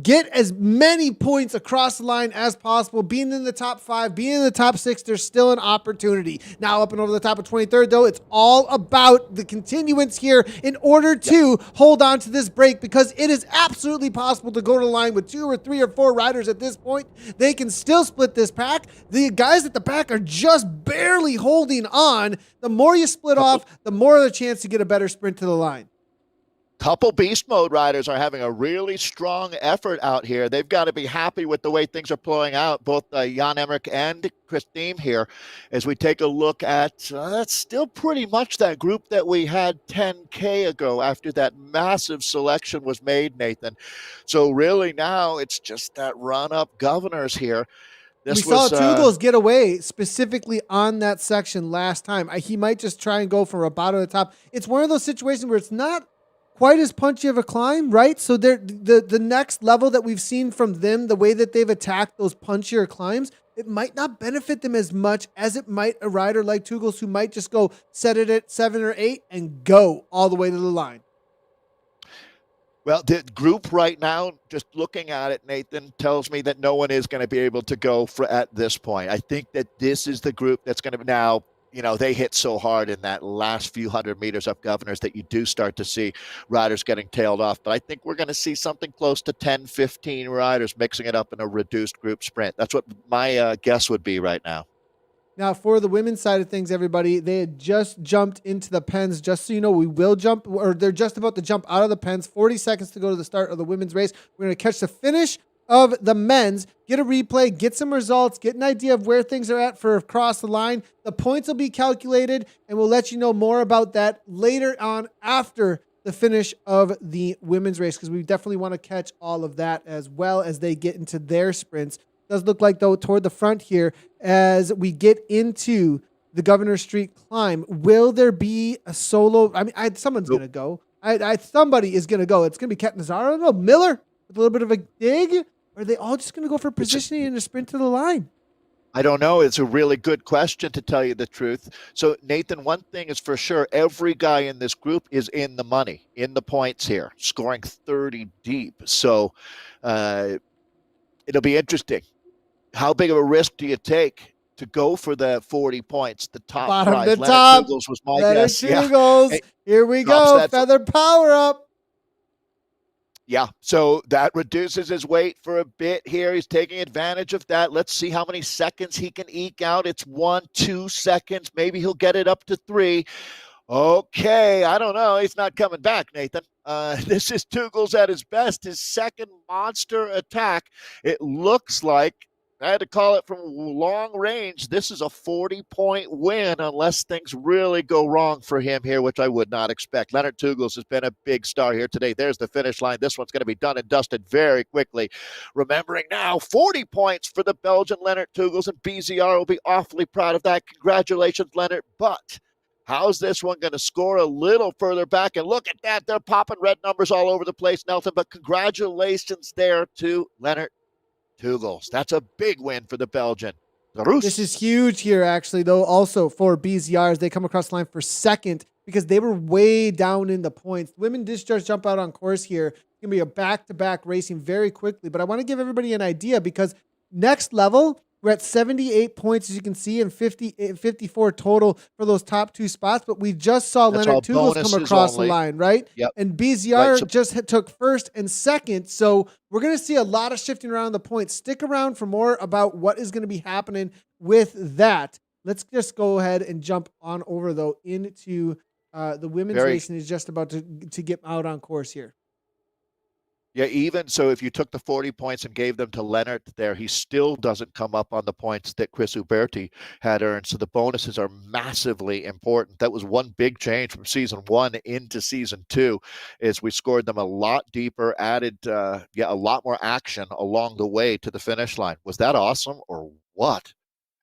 get as many points across the line as possible. Being in the top 5, being in the top 6, there's still an opportunity. Now up and over the top of 23rd, though, it's all about the continuance here in order to hold on to this break, because it is absolutely possible to go to the line with 2 or 3 or 4 riders at this point. They can still split this pack. The guys at the back are just barely holding on. The more you split off, the more the chance to get a better sprint to the line. Couple beast mode riders are having a really strong effort out here. They've got to be happy with the way things are playing out, both Jan Emmerich and Christine here, as we take a look at that's still pretty much that group that we had 10K ago after that massive selection was made, Nathan. So really now it's just that run-up governors here. We saw Tugels get away specifically on that section last time. He might just try and go from a bottom to the top. It's one of those situations where it's not quite as punchy of a climb, right? So the next level that we've seen from them, the way that they've attacked those punchier climbs, it might not benefit them as much as it might a rider like Tugels, who might just go set it at 7 or 8 and go all the way to the line. Well, the group right now, just looking at it, Nathan, tells me that no one is going to be able to go at this point. I think that this is the group that's going to now, they hit so hard in that last few hundred meters up governors that you do start to see riders getting tailed off. But I think we're going to see something close to 10, 15 riders mixing it up in a reduced group sprint. That's what my guess would be right now. Now, for the women's side of things, everybody, they had just jumped into the pens. Just so you know, we will jump, or they're just about to jump out of the pens. 40 seconds to go to the start of the women's race. We're going to catch the finish of the men's, get a replay, get some results, get an idea of where things are at for across the line. The points will be calculated, and we'll let you know more about that later on after the finish of the women's race, because we definitely want to catch all of that as well as they get into their sprints. Does look like, though, toward the front here, as we get into the Governor Street climb, will there be a solo? I mean, someone's going to go. Somebody is going to go. It's going to be Kat Nazaro. No, Miller with a little bit of a dig. Or are they all just going to go for positioning and a sprint to the line? I don't know. It's a really good question, to tell you the truth. So, Nathan, one thing is for sure, every guy in this group is in the money, in the points here, scoring 30 deep. So it'll be interesting. How big of a risk do you take to go for the 40 points? The top bottom prize. to top. Tugels was my Leonard guess. Tugels. Yeah. Here we go. Feather power up. Yeah, so that reduces his weight for a bit here. He's taking advantage of that. Let's see how many seconds he can eke out. It's 1, 2 seconds. Maybe he'll get it up to 3. Okay, I don't know. He's not coming back, Nathan. This is Tugels at his best, his second monster attack. It looks like, I had to call it from long range, this is a 40-point win unless things really go wrong for him here, which I would not expect. Leonard Tugels has been a big star here today. There's the finish line. This one's going to be done and dusted very quickly. Remembering now, 40 points for the Belgian Leonard Tugels, and BZR will be awfully proud of that. Congratulations, Leonard. But how's this one going to score a little further back? And look at that. They're popping red numbers all over the place, Nelson. But congratulations there to Leonard Tugels. That's a big win for the Belgian. This is huge here, actually, though, also for BZR as they come across the line for second, because they were way down in the points. Women discharge jump out on course here. It's going to be a back-to-back racing very quickly. But I want to give everybody an idea, because next level, we're at 78 points, as you can see, and 54 total for those top 2 spots. But we just saw Leonard Tugels come across the line, right? Yep. And BZR just took first and second. So we're going to see a lot of shifting around the points. Stick around for more about what is going to be happening with that. Let's just go ahead and jump on over, though, into the women's racing is just about to get out on course here. Yeah, even so, if you took the 40 points and gave them to Leonard there, he still doesn't come up on the points that Chris Uberti had earned. So the bonuses are massively important. That was one big change from season 1 into season 2, is we scored them a lot deeper, added a lot more action along the way to the finish line. Was that awesome or what?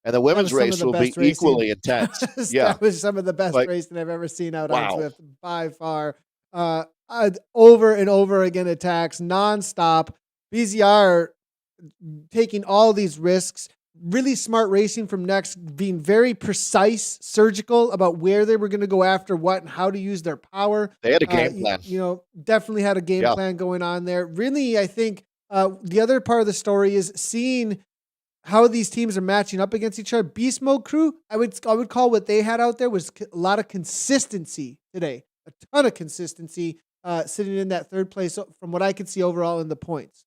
And the That women's was some of race the will be best racing. equally intense. Yeah, That was some of the best like racing I've ever seen out on wow. Zwift by far. Over and over again attacks nonstop. BZR taking all these risks. Really smart racing from Next, being very precise, surgical about where they were going to go after what and how to use their power. They had a game plan. Definitely had a game Yeah. plan going on there. Really, I think the other part of the story is seeing how these teams are matching up against each other. Beast Mode crew, I would call what they had out there was a lot of consistency today. A ton of consistency sitting in that third place from what I could see overall in the points.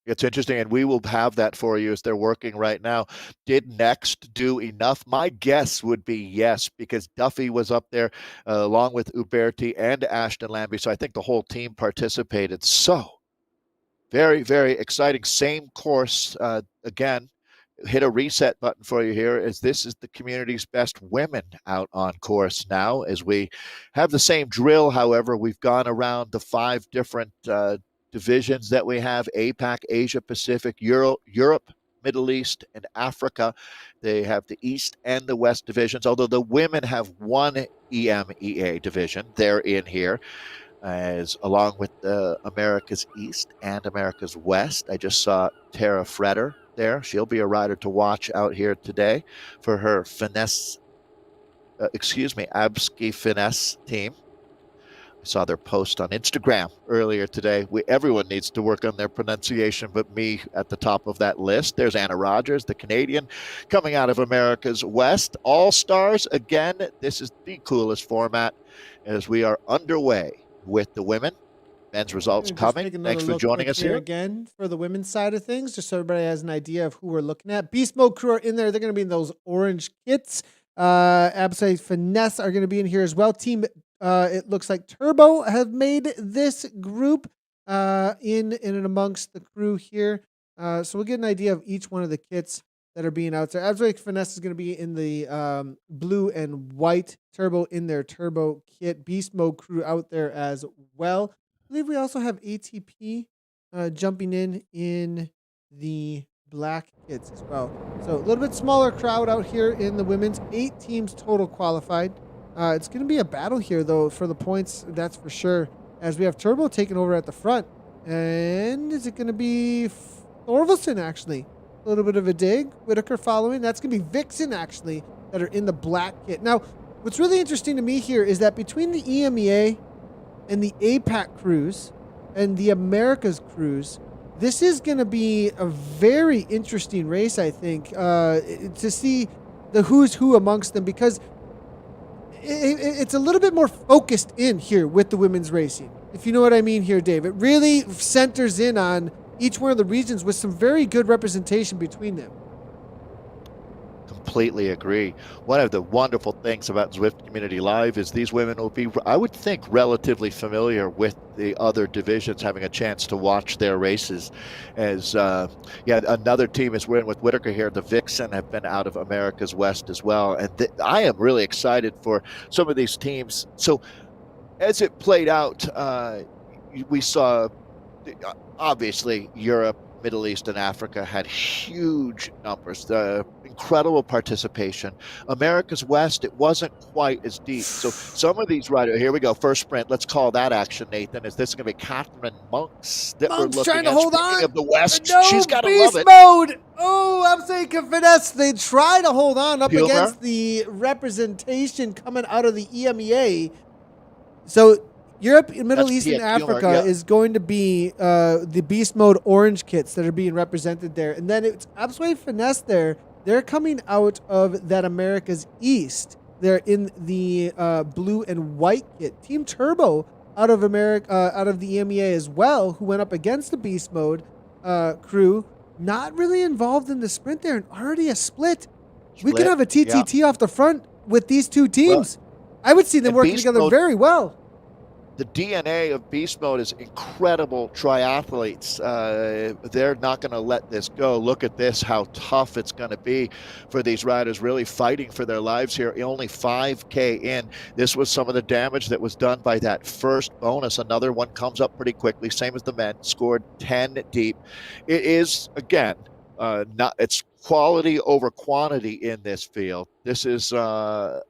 It's interesting, and we will have that for you as they're working right now. Did Next do enough? My guess would be yes, because Duffy was up there along with Uberti and Ashton Lambie, so I think the whole team participated. So very, very exciting. Same course again. Hit a reset button for you here, as this is the community's best women out on course now. As we have the same drill, however, we've gone around the 5 different divisions that we have: APAC, Asia Pacific, Europe, Middle East, and Africa. They have the East and the West divisions, although the women have one EMEA division. They're in here, as along with the America's East and America's West. I just saw Tara Freder there. She'll be a rider to watch out here today for her Abski Finesse team. I saw their post on Instagram earlier today. Everyone needs to work on their pronunciation, but me at the top of that list. There's Anna Rogers, the Canadian, coming out of America's West. All Stars, again, this is the coolest format as we are underway with the women. Men's results coming. Thanks for joining us here. Again, for the women's side of things, just so everybody has an idea of who we're looking at. Beast Mode crew are in there. They're going to be in those orange kits. Absolute Finesse are going to be in here as well. Team, it looks like Turbo have made this group in and amongst the crew here. So we'll get an idea of each one of the kits that are being out there. Absolute Finesse is going to be in the blue and white. Turbo in their Turbo kit. Beast Mode crew out there as well. I believe we also have ATP jumping in the black kits as well. So a little bit smaller crowd out here in the women's. 8 teams total qualified. It's going to be a battle here, though, for the points, that's for sure, as we have Turbo taking over at the front. And is it going to be Thorvaldsen, actually? A little bit of a dig. Whitaker following. That's going to be Vixen, actually, that are in the black kit. Now, what's really interesting to me here is that between the EMEA and the APAC crews and the Americas crews, this is going to be a very interesting race, I think, to see the who's who amongst them, because it's a little bit more focused in here with the women's racing, if you know what I mean here, Dave. It really centers in on each one of the regions with some very good representation between them. Completely agree. One of the wonderful things about Zwift Community Live is these women will be, I would think, relatively familiar with the other divisions, having a chance to watch their races. As another team is in with Whitaker here. The Vixen have been out of America's West as well, and I am really excited for some of these teams. So as it played out, we saw obviously Europe, Middle East, and Africa had huge numbers, incredible participation. America's West, it wasn't quite as deep. So some of these riders, here we go, first sprint, let's call that action, Nathan. Is this going to be Catherine Monks that we're looking trying to at? hold Speaking on. of the West, No, she's got to Beast love it. Mode. Oh, I'm saying Finesse. They try to hold on up Pilmer against the representation coming out of the EMEA. So Europe, Middle East, and Africa is going to be the Beast Mode orange kits that are being represented there. And then it's Absolute Finesse there. They're coming out of that America's East. They're in the blue and white kit. Team Turbo out of out of the EMEA as well, who went up against the Beast Mode crew. Not really involved in the sprint there, and already a split. We could have a TTT off the front with these two teams. I would see them working together very well. the DNA of beast mode is incredible triathletes. They're not going to let this go. Look at this, how tough it's going to be for these riders really fighting for their lives here. Only 5K in. This was some of the damage that was done by that first bonus. Another one comes up pretty quickly, same as the men, scored 10 deep. It is, again, it's quality over quantity in this field. This is not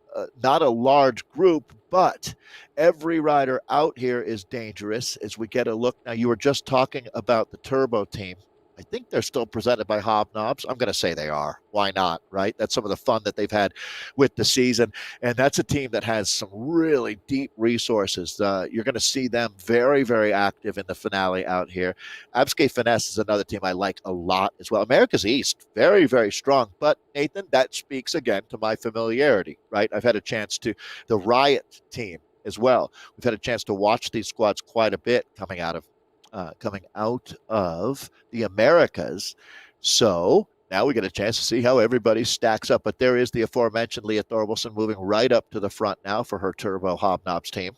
a large group, but every rider out here is dangerous as we get a look. Now, you were just talking about the Turbo team. I think they're still presented by Hobnobs. I'm going to say they are. Why not, right? That's some of the fun that they've had with the season. And that's a team that has some really deep resources. You're going to see them very, very active in the finale out here. Absque Finesse is another team I like a lot as well. America's East, very, very strong. But, Nathan, that speaks again to my familiarity, right? I've had a chance to the Riot team as well. We've had a chance to watch these squads quite a bit coming out of the Americas. So now we get a chance to see how everybody stacks up. But there is the aforementioned Leah Thorvaldsen moving right up to the front now for her Turbo Hobnobs team.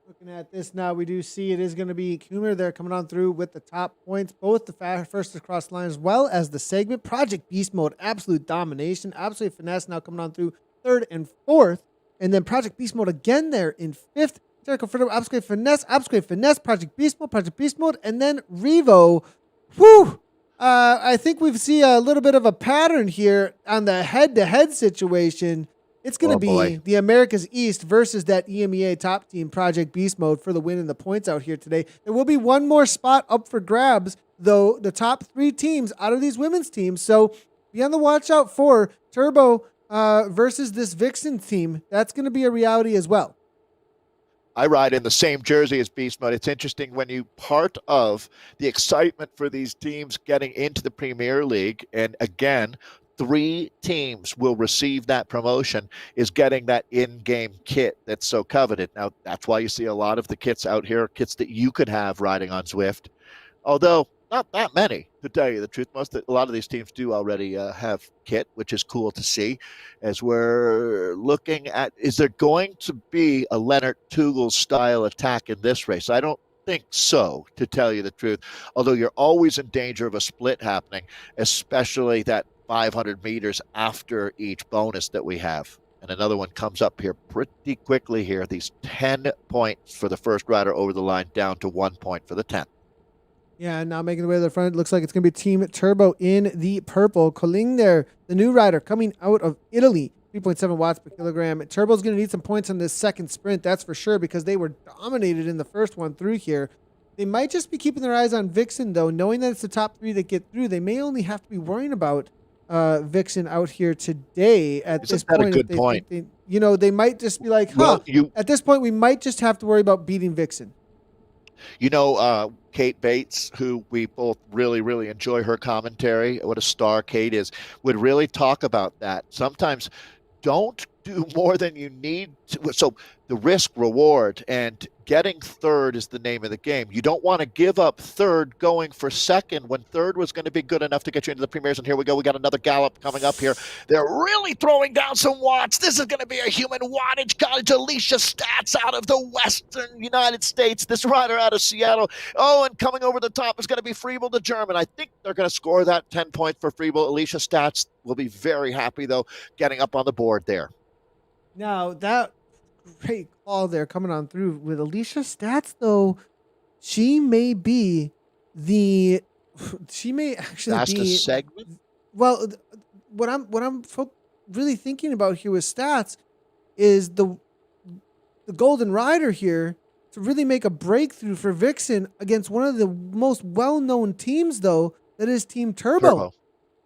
Looking at this now, we do see it is going to be Coomer there coming on through with the top points, both the first across the line as well as the segment. Project Beast Mode, absolute domination. Absolute Finesse now coming on through third and fourth. And then Project Beast Mode again there in fifth. Jericho Fredo, Absque Finesse, Project Beast Mode, and then Revo. Whew! I think we've seen a little bit of a pattern here on the head-to-head situation. It's going to be the America's East versus that EMEA top team, Project Beast Mode, for the win and the points out here today. There will be one more spot up for grabs, though, the top three teams out of these women's teams. So be on the watch out for Turbo versus this Vixen team. That's going to be a reality as well. I ride in the same jersey as Beast Mode. It's interesting when you part of the excitement for these teams getting into the Premier League, and again, 3 teams will receive that promotion, is getting that in-game kit that's so coveted. Now, that's why you see a lot of the kits out here, kits that you could have riding on Zwift, although not that many, to tell you the truth. A lot of these teams do already have kit, which is cool to see. As we're looking at, is there going to be a Leonard Tugel style attack in this race? I don't think so, to tell you the truth. Although you're always in danger of a split happening, especially that 500 meters after each bonus that we have. And another one comes up here pretty quickly here. These 10 points for the first rider over the line, down to 1 point for the 10th. Yeah, now making the way to the front. It looks like it's going to be Team Turbo in the purple. Colling there, the new rider coming out of Italy. 3.7 watts per kilogram. Turbo's going to need some points on this second sprint, that's for sure, because they were dominated in the first one through here. They might just be keeping their eyes on Vixen, though, knowing that it's the top 3 that get through. They may only have to be worrying about Vixen out here today at this point. Isn't that a good point? They might just be like, at this point, we might just have to worry about beating Vixen. Kate Bates, who we both really, really enjoy her commentary, what a star Kate is, would really talk about that. Sometimes don't do more than you need to. So the risk reward, and getting third is the name of the game. You don't want to give up third going for second when third was going to be good enough to get you into the premiers. And here we go. We got another gallop coming up here. They're really throwing down some watts. This is going to be a human wattage college. Alicia Stats out of the Western United States. This rider out of Seattle. Oh, and coming over the top is going to be Friebel, the German. I think they're going to score that 10 point for Friebel. Alicia Stats will be very happy, though, getting up on the board there. Now, that great call there coming on through with Alicia Stats, though. She may actually That's be a segment. Well, what I'm really thinking about here with Stats is the Golden Rider here to really make a breakthrough for Vixen against one of the most well-known teams, though, that is Team Turbo.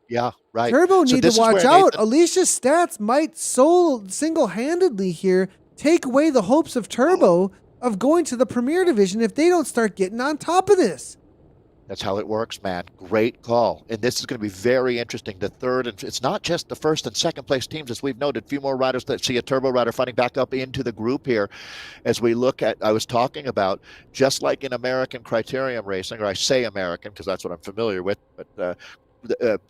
Yeah, right. Turbo need to watch out. Alicia Stats might single-handedly here take away the hopes of Turbo of going to the Premier Division if they don't start getting on top of this. That's how it works, man. Great call. And this is going to be very interesting. The third, and it's not just the first and second place teams, as we've noted. A few more riders that see a Turbo rider fighting back up into the group here. As we look at, I was talking about, just like in American criterium racing, or I say American because that's what I'm familiar with, but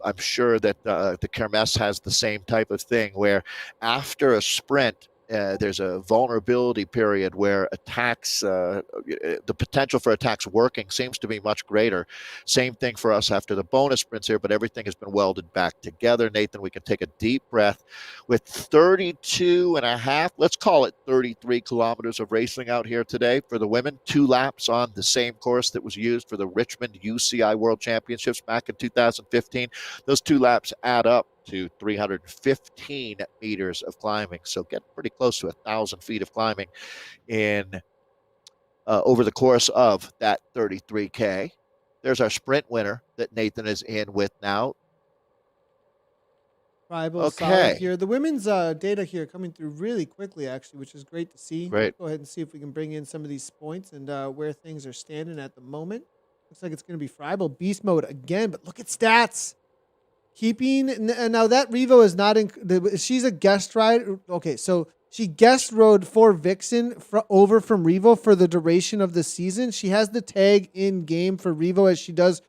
I'm sure that the Kermesse has the same type of thing where after a sprint, there's a vulnerability period where attacks, the potential for attacks working seems to be much greater. Same thing for us after the bonus sprints here, but everything has been welded back together. Nathan, we can take a deep breath. With 32 and a half, let's call it 33 kilometers of racing out here today for the women, 2 laps on the same course that was used for the Richmond UCI World Championships back in 2015. Those 2 laps add up to 315 meters of climbing. So get pretty close to 1,000 feet of climbing in over the course of that 33K. There's our sprint winner that Nathan is in with now. Tribal solid here. The women's data here coming through really quickly, actually, which is great to see. Great. Let's go ahead and see if we can bring in some of these points and where things are standing at the moment. Looks like it's going to be Fribal beast mode again, but look at stats. Keeping now that Revo is not in. She's a guest ride. Okay, so she guest rode for Vixen over from Revo for the duration of the season. She has the tag in game for Revo as she does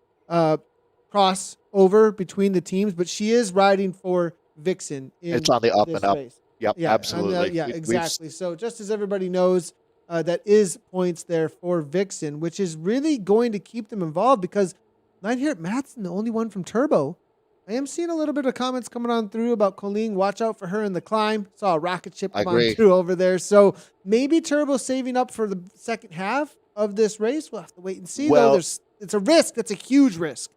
cross over between the teams, but she is riding for Vixen. It's on the up and up. Race. Yep, yeah, absolutely. Exactly. So just as everybody knows, that is points there for Vixen, which is really going to keep them involved because not here at Matson, the only one from Turbo. I am seeing a little bit of comments coming on through about Colleen. Watch out for her in the climb. Saw a rocket ship come on through over there. So maybe Turbo saving up for the second half of this race. We'll have to wait and see. Well, though. It's a risk. That's a huge risk.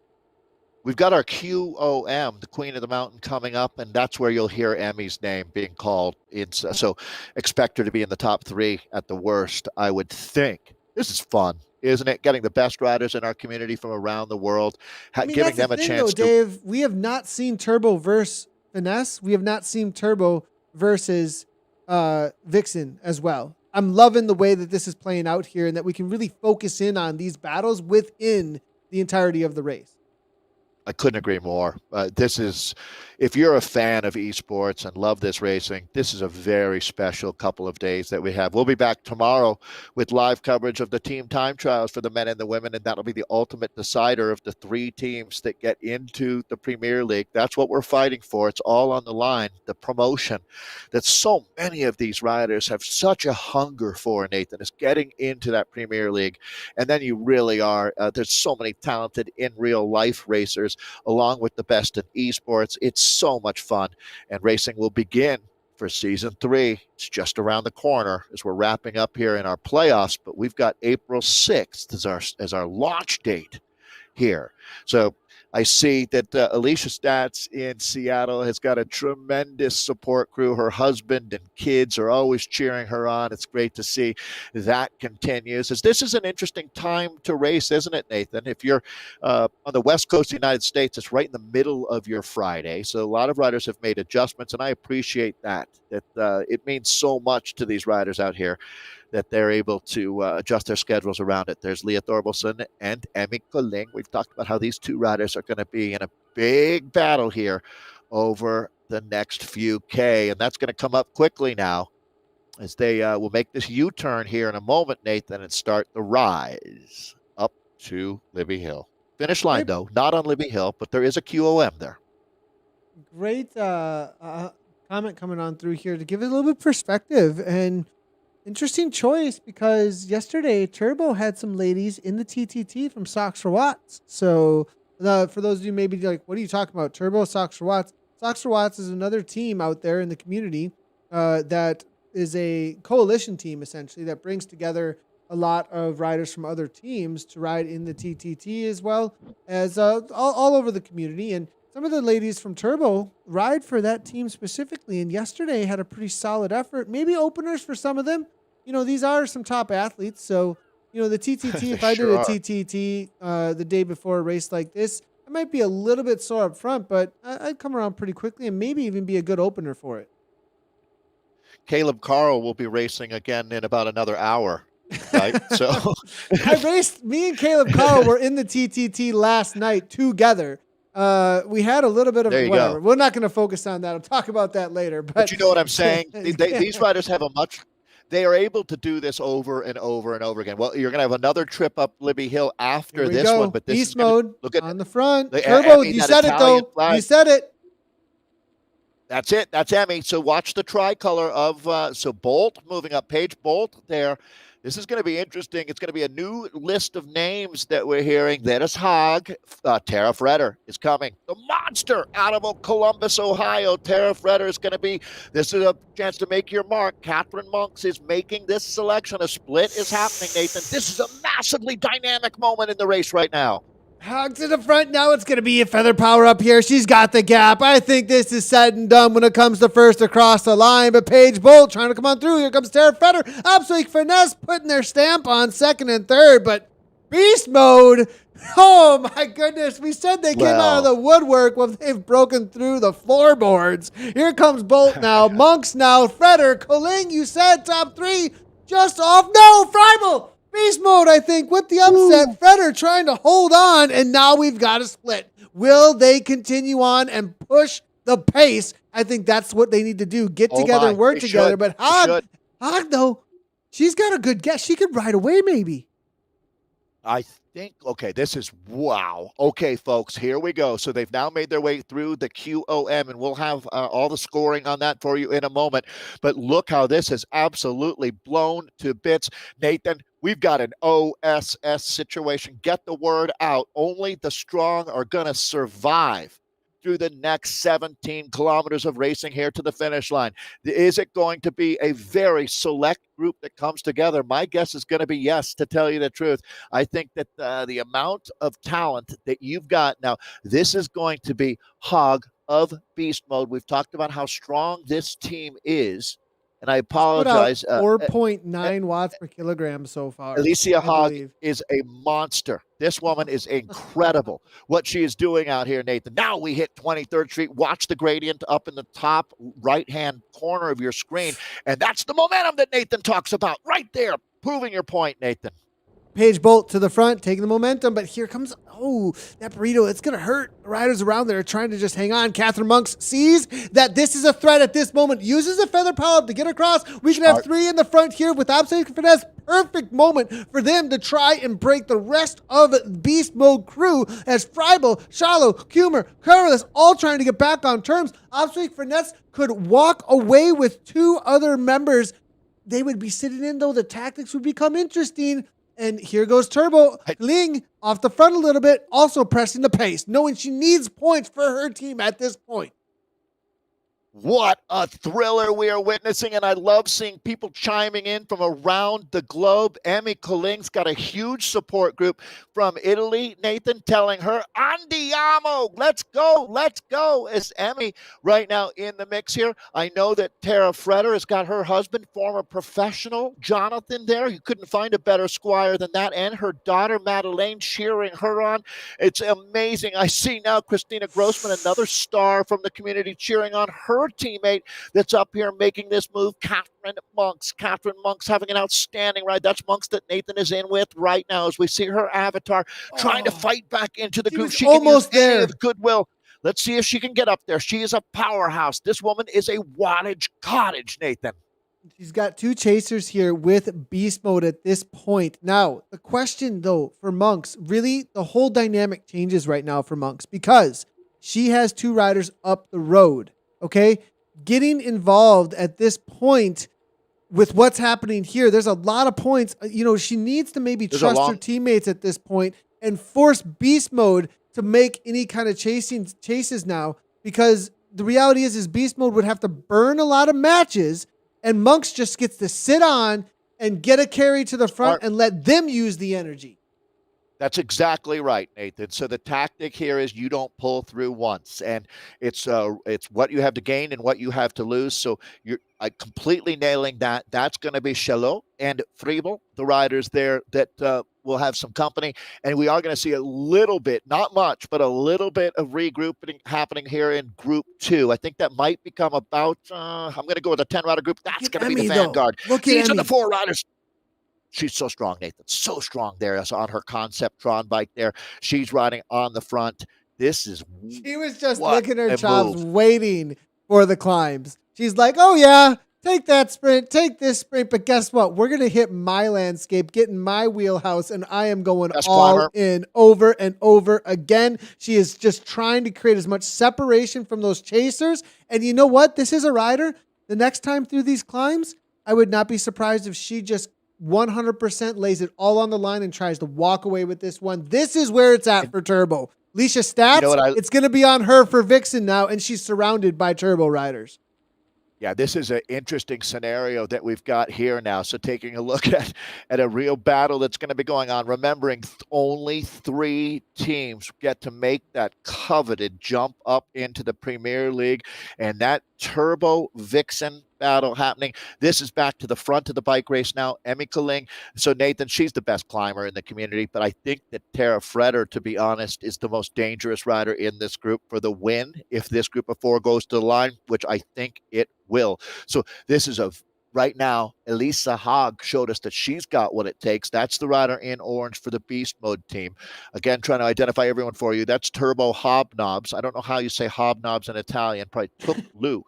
We've got our QOM, the Queen of the Mountain, coming up, and that's where you'll hear Emmy's name being called. So expect her to be in the top 3 at the worst, I would think. This is fun, isn't it? Getting the best riders in our community from around the world, giving them a chance. Dave, we have not seen Turbo versus Finesse. We have not seen Turbo versus Vixen as well. I'm loving the way that this is playing out here and that we can really focus in on these battles within the entirety of the race. I couldn't agree more. This is, if you're a fan of esports and love this racing, this is a very special couple of days that we have. We'll be back tomorrow with live coverage of the team time trials for the men and the women, and that'll be the ultimate decider of the 3 teams that get into the Premier League. That's what we're fighting for. It's all on the line. The promotion that so many of these riders have such a hunger for, Nathan, is getting into that Premier League. And then you really are, there's so many talented in real life racers along with the best in esports. It's so much fun, and racing will begin for season 3. It's just around the corner as we're wrapping up here in our playoffs, but we've got April 6th as our launch date here. So I see that Alicia Stats in Seattle has got a tremendous support crew. Her husband and kids are always cheering her on. It's great to see that continues. As this is an interesting time to race, isn't it, Nathan? If you're on the west coast of the United States, it's right in the middle of your Friday. So a lot of riders have made adjustments, and I appreciate that it means so much to these riders out here that they're able to adjust their schedules around it. There's Leah Thorbalson and Emmy Colling. We've talked about how these 2 riders are going to be in a big battle here over the next few K, and that's going to come up quickly now as they will make this U-turn here in a moment, Nathan, and start the rise up to Libby Hill. Finish line, though, not on Libby Hill, but there is a QOM there. Great comment coming on through here to give it a little bit of perspective, and interesting choice because yesterday Turbo had some ladies in the TTT from Socks for Watts. So for those of you maybe like, what are you talking about? Turbo, Socks for Watts. Socks for Watts is another team out there in the community that is a coalition team essentially that brings together a lot of riders from other teams to ride in the TTT as well as all over the community. And some of the ladies from Turbo ride for that team specifically, and yesterday had a pretty solid effort. Maybe openers for some of them. You know, these are some top athletes, so, you know, the TTT, if I did a TTT the day before a race like this, I might be a little bit sore up front, but I'd come around pretty quickly and maybe even be a good opener for it. Caleb Carl will be racing again in about another hour. Right? So me and Caleb Carl were in the TTT last night together. We had a little bit of whatever. We're not going to focus on that. I'll talk about that later. But you know what I'm saying? These riders have they are able to do this over and over and over again. Well, you're going to have another trip up Libby Hill after this one, but this beast mode. Look at on the front. The Turbo, you said it though. Flag. You said it. That's it. That's Emmy. So watch the tricolor of so Bolt moving up. Paige Bolt there. This is going to be interesting. It's going to be a new list of names that we're hearing. Dennis Hogg. Tara Fretter is coming. The monster out of Columbus, Ohio. Tara Fretter is going to be. This is a chance to make your mark. Catherine Monks is making this selection. A split is happening, Nathan. This is a massively dynamic moment in the race right now. Hog to the front. Now it's going to be a Feather Power up here. She's got the gap. I think this is said and done when it comes to first across the line. But Paige Bolt trying to come on through. Here comes Tara Fetter. Absolute finesse putting their stamp on second and third. But beast mode. Oh my goodness. We said they came out of the woodwork. Well, they've broken through the floorboards. Here comes Bolt now. Monks now. Fetter. Koling, you said top three. Just off. No, Freibel. Beast mode, I think, with the upset. Fretter trying to hold on, and now we've got a split. Will they continue on and push the pace? I think that's what they need to do. Get together and work together. But Hog, though, she's got a good guess. She could ride away, maybe. I think, okay, this is wow. Okay, folks, here we go. So they've now made their way through the QOM, and we'll have all the scoring on that for you in a moment. But look how this has absolutely blown to bits. Nathan, we've got an OSS situation. Get the word out. Only the strong are going to survive through the next 17 kilometers of racing here to the finish line. Is it going to be a very select group that comes together? My guess is going to be yes, to tell you the truth. I think that the amount of talent that you've got now, this is going to be Hog of beast mode. We've talked about how strong this team is. And I apologize. 4.9 watts per kilogram so far. Alicia Hogg is a monster. This woman is incredible. What she is doing out here, Nathan. Now we hit 23rd Street. Watch the gradient up in the top right-hand corner of your screen. And that's the momentum that Nathan talks about right there. Proving your point, Nathan. Paige Bolt to the front, taking the momentum, but here comes, that burrito. It's going to hurt the riders around there trying to just hang on. Catherine Monks sees that this is a threat at this moment, uses a feather power to get across. We can have three in the front here with absolute finesse. Perfect moment for them to try and break the rest of the beast mode crew as Freibel, Shallow, Kumer, Carolus all trying to get back on terms. Absolute finesse could walk away with two other members. They would be sitting in, though. The tactics would become interesting. And here goes Turbo. Ling off the front a little bit, also pressing the pace, knowing she needs points for her team at this point. What a thriller we are witnessing, and I love seeing people chiming in from around the globe. Emmy Koling's got a huge support group from Italy. Nathan telling her, Andiamo, let's go. Is Emmy right now in the mix here? I know that Tara Fretter has got her husband, former professional Jonathan there. You couldn't find a better squire than that, and her daughter Madeleine cheering her on. It's amazing. I see now Christina Grossman, another star from the community, cheering on her teammate that's up here making this move, Catherine Monks. Catherine Monks having an outstanding ride. That's Monks that Nathan is in with right now as we see her avatar trying to fight back into the group. She almost can use there. Any of goodwill. Let's see if she can get up there. She is a powerhouse. This woman is a wattage cottage, Nathan. She's got two chasers here with beast mode at this point. Now, the question, though, for Monks, really the whole dynamic changes right now for Monks because she has two riders up the road. Okay, getting involved at this point with what's happening here, there's a lot of points. She needs to maybe trust her teammates at this point and force beast mode to make any kind of chases now, because the reality is beast mode would have to burn a lot of matches, and Monks just gets to sit on and get a carry to the front and let them use the energy. That's exactly right, Nathan. So the tactic here is you don't pull through once, and it's what you have to gain and what you have to lose. So you're completely nailing that. That's going to be Chalot and Freibel, the riders there that will have some company, and we are going to see a little bit, not much, but a little bit of regrouping happening here in Group 2. I think that might become about. I'm going to go with a 10-rider group. That's going to be the vanguard. These are the 4 riders. She's so strong, Nathan. So strong there. That's on her concept Tron bike there. She's riding on the front. She was just licking her chops, waiting for the climbs. She's like, oh, yeah, take that sprint, take this sprint. But guess what? We're going to hit my landscape, get in my wheelhouse, and I am going Best all climber. in over and over again. She is just trying to create as much separation from those chasers. And you know what? This is a rider. The next time through these climbs, I would not be surprised if she just 100% lays it all on the line and tries to walk away with this one. This is where it's at for Turbo. Leisha Stats, You know what it's going to be on her for Vixen now, and she's surrounded by Turbo riders. Yeah, this is an interesting scenario that we've got here now. So taking a look at a real battle that's going to be going on, remembering only 3 teams get to make that coveted jump up into the Premier League, and that Turbo Vixen battle happening. This is back to the front of the bike race now. Emmy Kaling. So Nathan, she's the best climber in the community, but I think that Tara Freder, to be honest, is the most dangerous rider in this group for the win if this group of 4 goes to the line, which I think it will. So this is right now, Elisa Haag showed us that she's got what it takes. That's the rider in orange for the Beast Mode team. Again, trying to identify everyone for you. That's Turbo Hobnobs. I don't know how you say hobnobs in Italian. Probably Tuk Lu.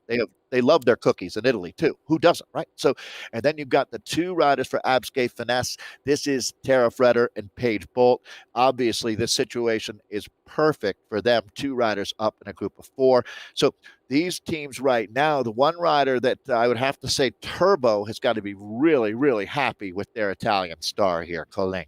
They love their cookies in Italy too. Who doesn't, right? So, and then you've got the 2 riders for Abscae Finesse. This is Tara Freder and Paige Bolt. Obviously, this situation is perfect for them. 2 riders up in a group of 4. So these teams right now, the one rider that I would have to say Turbo has got to be really, really happy with their Italian star here, Colin.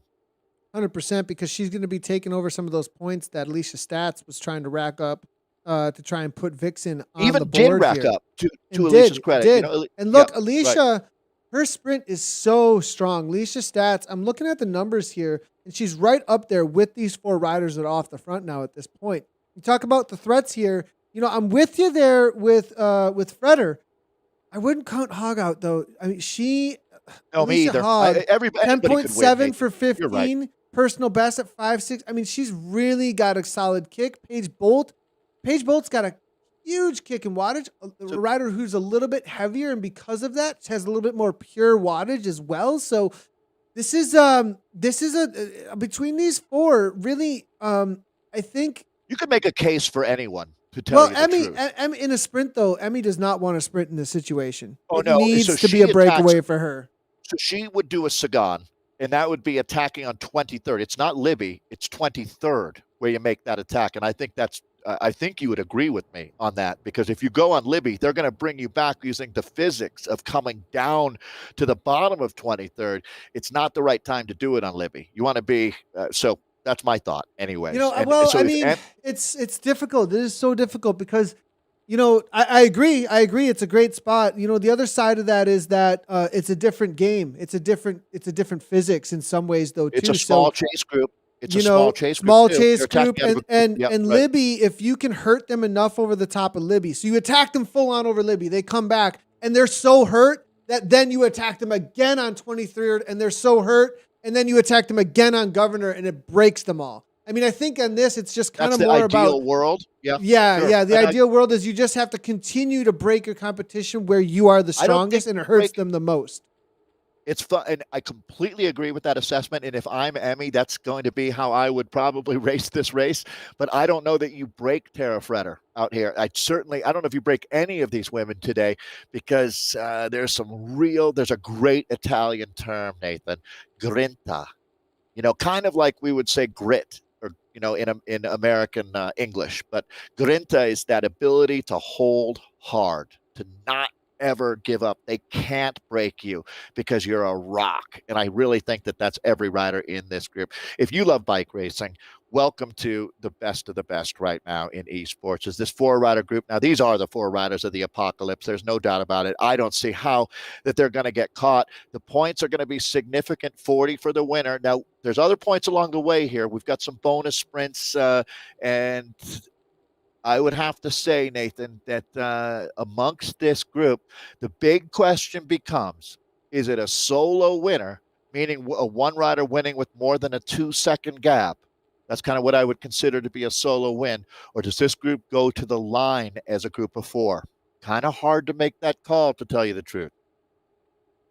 100%, because she's going to be taking over some of those points that Leisha Stats was trying to rack up to try and put Vixen on the board did rack here. up to Alicia's credit. Did. You know, and look, yeah, Alicia, right. her sprint is so strong. Leisha Stats, I'm looking at the numbers here, and she's right up there with these 4 riders that are off the front now at this point. You talk about the threats here. You know, I'm with you there with Freder. I wouldn't count Hog out though. I mean, No, me either. Hog, Everybody 10.7 for 15, right. personal best at 5.6. I mean, she's really got a solid kick. Paige Bolt's got a huge kick and wattage. A rider who's a little bit heavier, and because of that, has a little bit more pure wattage as well. So this is a between these 4, really. I think you could make a case for anyone. To tell you Emmy, the truth. Emmy in a sprint though, Emmy does not want to sprint in this situation. Oh, it no. needs So to be a breakaway for her. So she would do a Sagan, and that would be attacking on 23rd. It's not Libby, it's 23rd where you make that attack. And I think I think you would agree with me on that, because if you go on Libby, they're going to bring you back using the physics of coming down to the bottom of 23rd. It's not the right time to do it on Libby. You want to be so. That's my thought, anyway. You know, so it's difficult. It is so difficult because, you know, I agree. It's a great spot. You know, the other side of that is that it's a different game. It's a different physics in some ways, though. It's a small chase group. It's a small chase group. And Libby, if you can hurt them enough over the top of Libby, so you attack them full on over Libby, they come back and they're so hurt that then you attack them again on 23rd, and they're so hurt. And then you attack them again on Governor, and it breaks them all. I mean, I think on this, it's just kind of more about the ideal world. Yeah. The ideal world is you just have to continue to break your competition where you are the strongest, and it hurts them the most. It's fun, and I completely agree with that assessment. And if I'm Emmy, that's going to be how I would probably race this race. But I don't know that you break Tara Freder out here. I don't know if you break any of these women today, because there's a great Italian term, Nathan, grinta. You know, kind of like we would say grit, or, you know, in American English. But grinta is that ability to hold hard, to not ever give up. They can't break you because you're a rock. And I really think that that's every rider in this group. If you love bike racing, welcome to the best of the best right now in esports. Is this 4-rider group. Now, these are the 4 riders of the apocalypse. There's no doubt about it. I don't see how that they're going to get caught. The points are going to be significant, 40 for the winner. Now, there's other points along the way here. We've got some bonus sprints, and I would have to say, Nathan, that amongst this group, the big question becomes, is it a solo winner, meaning a one rider winning with more than a 2-second gap? That's kind of what I would consider to be a solo win. Or does this group go to the line as a group of 4? Kind of hard to make that call, to tell you the truth.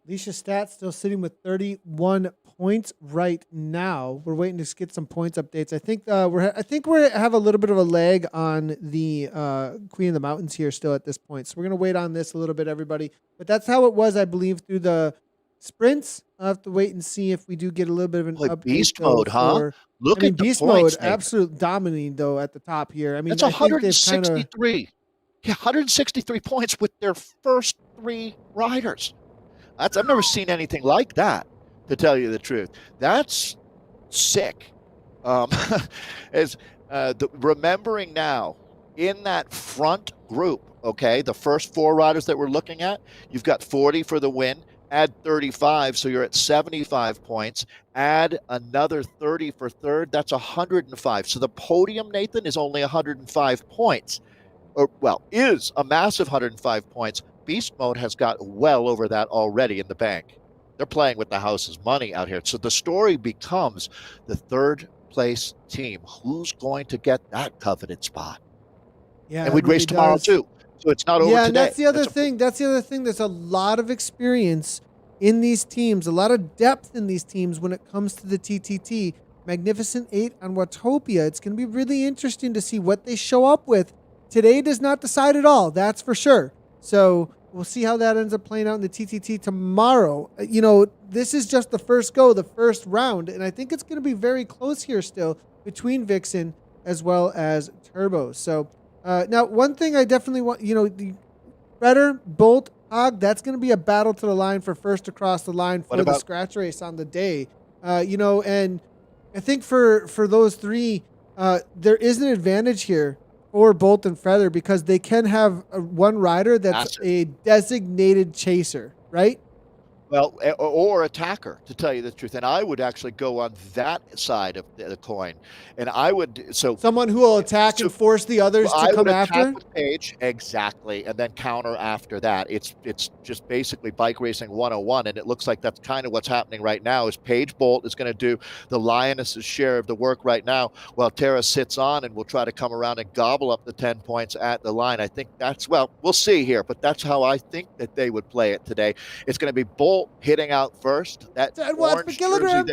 Alicia Stat still sitting with 31 points right now. We're waiting to get some points updates. I think we have a little bit of a lag on the Queen of the Mountains here still at this point. So we're gonna wait on this a little bit, everybody. But that's how it was, I believe, through the sprints. I'll have to wait and see if we do get a little bit of an Boy, update beast though. mode, huh? Look at the Beast points, mode, Nathan. absolute dominating though at the top here. I mean, That's I think they've kind of 163. Yeah, 163 points with their first 3 riders. I've never seen anything like that, to tell you the truth. That's sick. As remembering now, in that front group, okay, the first 4 riders that we're looking at, you've got 40 for the win, add 35, so you're at 75 points, add another 30 for third, that's 105. So the podium, Nathan, is only 105 points. Is a massive 105 points. Beast mode has got well over that already in the bank. They're playing with the house's money out here. So the story becomes the third place team. Who's going to get that coveted spot? yeah, And we'd race tomorrow too. So it's not over today. And that's the other thing. That's the other thing. There's a lot of experience in these teams, a lot of depth in these teams when it comes to the TTT. Magnificent 8 on Watopia. It's going to be really interesting to see what they show up with. Today does not decide at all. That's for sure. So we'll see how that ends up playing out in the TTT tomorrow. This is just the first go, the first round. And I think it's going to be very close here still between Vixen as well as Turbo. So now one thing I definitely want, the Redder, Bolt, Hog, that's going to be a battle to the line for first across the line for the scratch race on the day. And I think for those 3, there is an advantage here for Bolt and Feather because they can have one rider that's a designated chaser, right? Well, or attacker, to tell you the truth. And I would actually go on that side of the coin. And I would, someone who will attack and force the others to come after? I would attack with Paige, exactly, and then counter after that. It's just basically bike racing 101, and it looks like that's kind of what's happening right now, is Paige Bolt is going to do the Lioness's share of the work right now, while Tara sits on and will try to come around and gobble up the 10 points at the line. I think we'll see here, but that's how I think that they would play it today. It's going to be Bolt hitting out first. That 10 watts per kilogram.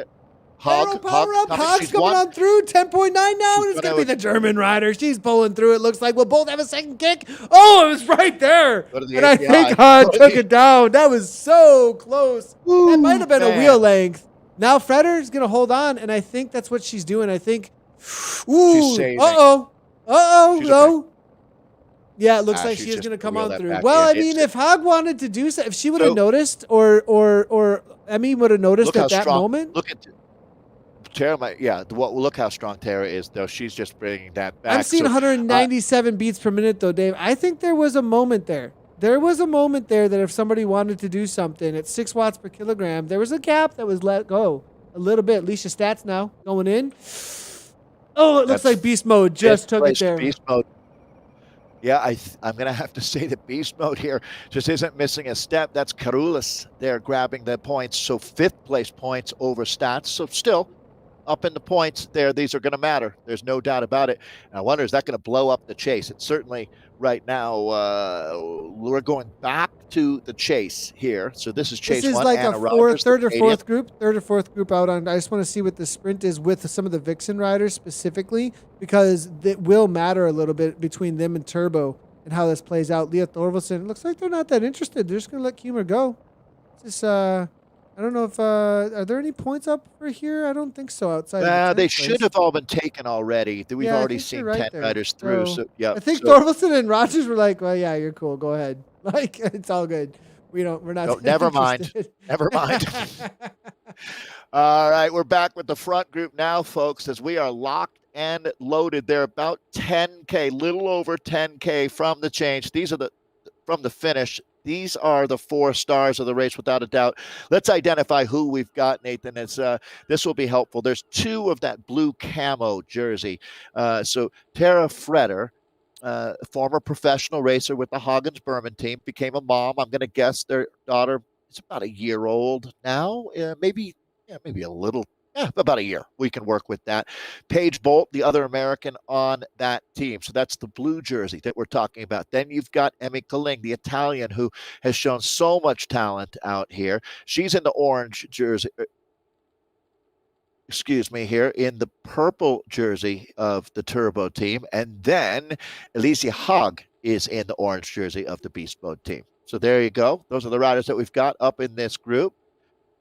Hog, power up. Hog's coming on through. 10.9 now, and it's going to be the German rider. She's pulling through. It looks like we'll both have a second kick. Oh, it was right there. And I think Hog took it down. That was so close. That might have been a wheel length. Now Fredder's going to hold on, and I think that's what she's doing. I think, no. Yeah, it looks like she's going to come on through. Well, I mean, if Hog wanted to do so, if she would have noticed, or Emmy would have noticed at that moment. Look at Tara. Look how strong Tara is, though. She's just bringing that back. I'm seeing 197 beats per minute, though, Dave. I think there was a moment there. There was a moment there that if somebody wanted to do something at 6 watts per kilogram, there was a gap that was let go a little bit. Alicia Stats now going in. Oh, it looks like Beast Mode just took it there. Beast Mode. Yeah, I'm going to have to say that Beast Mode here just isn't missing a step. That's Carulis there grabbing the points. So 5th place points over Stats. So still up in the points there. These are going to matter. There's no doubt about it. And I wonder, is that going to blow up the chase? It's certainly right now, we're going back to the chase here. So this is chase 1. This is like a third or fourth group out on. I just want to see what the sprint is with some of the Vixen riders specifically, because it will matter a little bit between them and Turbo and how this plays out. Leah Thorvaldsen, it looks like they're not that interested. They're just going to let Kumar go. Just, I don't know if, are there any points up for here? I don't think so outside. They should have all been taken already. We've already seen 10 riders through. So yeah, I think Thorvaldsen and Rogers were like, well, yeah, you're cool. Go ahead. Like, it's all good. We're not. No, never mind. Never mind. All right. We're back with the front group now, folks, as we are locked and loaded. They're about 10K, little over 10K from the change. These are from the finish. These are the 4 stars of the race, without a doubt. Let's identify who we've got, Nathan. This will be helpful. There's 2 of that blue camo jersey. So Tara Freder, former professional racer with the Hoggins-Berman team, became a mom. I'm going to guess their daughter is about a year old now. Maybe a little. about a year. We can work with that. Paige Bolt, the other American on that team. So that's the blue jersey that we're talking about. Then you've got Emmy Kaling, the Italian, who has shown so much talent out here. She's in the orange jersey. Excuse me, here in the purple jersey of the Turbo team. And then Alicia Hogg is in the orange jersey of the Beast Mode team. So there you go. Those are the riders that we've got up in this group.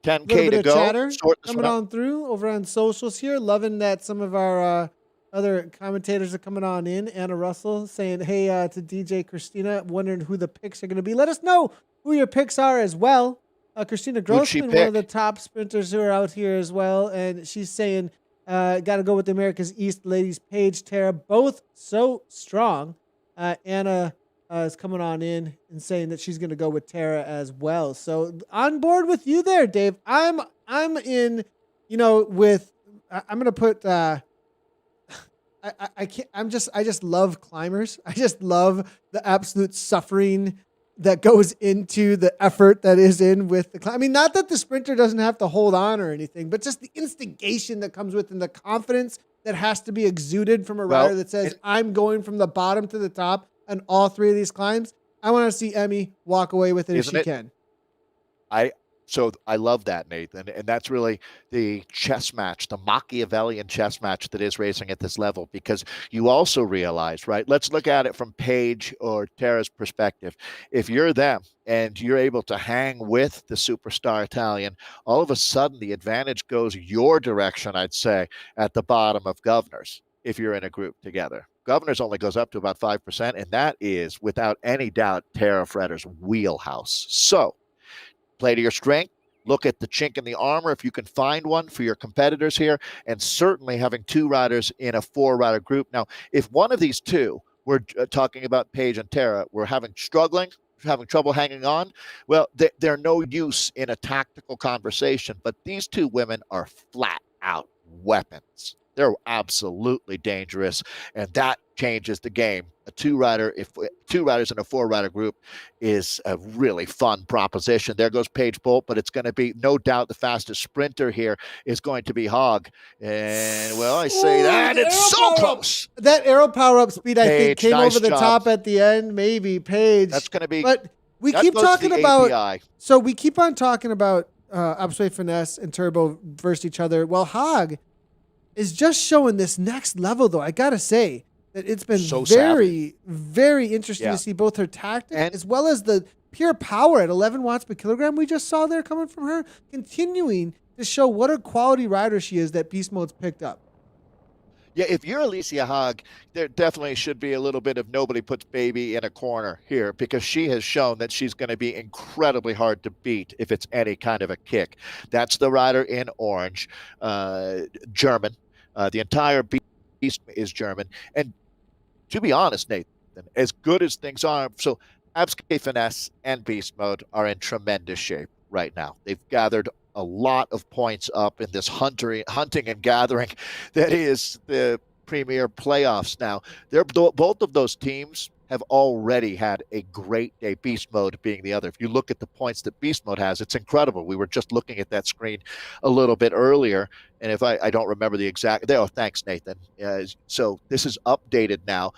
A 10K little bit to of go. chatter Sort this coming one out. on through over on socials here. Loving that some of our other commentators are coming on in. Anna Russell saying, hey, to DJ Christina, wondering who the picks are going to be. Let us know who your picks are as well. Christina Grossman, one of the top sprinters who are out here as well. And she's saying, got to go with the America's East ladies, Paige, Tara, both so strong. Anna is coming on in and saying that she's going to go with Tara as well. So on board with you there, Dave. I'm in, with, I'm going to put, I can't, I just love climbers. I just love the absolute suffering that goes into the effort that is in with the climb. I mean, not that the sprinter doesn't have to hold on or anything, but just the instigation that comes with and the confidence that has to be exuded from a rider that says, I'm going from the bottom to the top on all three of these climbs. I want to see Emmy walk away with it if she can. So I love that, Nathan. And that's really the chess match, the Machiavellian chess match that is racing at this level, because you also realize, right? Let's look at it from Paige or Tara's perspective. If you're them and you're able to hang with the superstar Italian, all of a sudden the advantage goes your direction, I'd say, at the bottom of Governors, if you're in a group together. Governors only goes up to about 5%, and that is, without any doubt, Tara Fretter's wheelhouse. So, play to your strength. Look at the chink in the armor if you can find one for your competitors here, and certainly having two riders in a four-rider group. Now, if one of these two, we're talking about Paige and Tara, we're having trouble hanging on, well, they're no use in a tactical conversation, but these two women are flat-out weapons. They're absolutely dangerous, and that changes the game. If two riders in a four-rider group is a really fun proposition. There goes Paige Bolt, but it's going to be, no doubt, the fastest sprinter here is going to be Hogg. And, well, I say that, it's so close. That arrow power-up speed, I think, came nice over the job. top at the end, maybe. Paige. That's going to be... But we keep talking about... API. So we keep on talking about Obsway Finesse and Turbo versus each other. Well, Hogg is just showing this next level, though. I got to say that it's been very interesting to see both her tactics as well as the pure power at 11 watts per kilogram we just saw there coming from her, continuing to show what a quality rider she is that Beast Mode's picked up. Yeah, if you're Alicia Hogg, there definitely should be a little bit of nobody puts baby in a corner here, because she has shown that she's going to be incredibly hard to beat if it's any kind of a kick. That's the rider in orange, German. The entire beast is German. And to be honest, Nathan, as good as things are, so Abscape Finesse and Beast Mode are in tremendous shape right now. They've gathered a lot of points up in this hunting and gathering that is the premier playoffs now. Both of those teams have already had a great day, Beast Mode being the other. If you look at the points that Beast Mode has, it's incredible. We were just looking at that screen a little bit earlier, and if I don't remember the exact... Oh, thanks, Nathan. So this is updated now.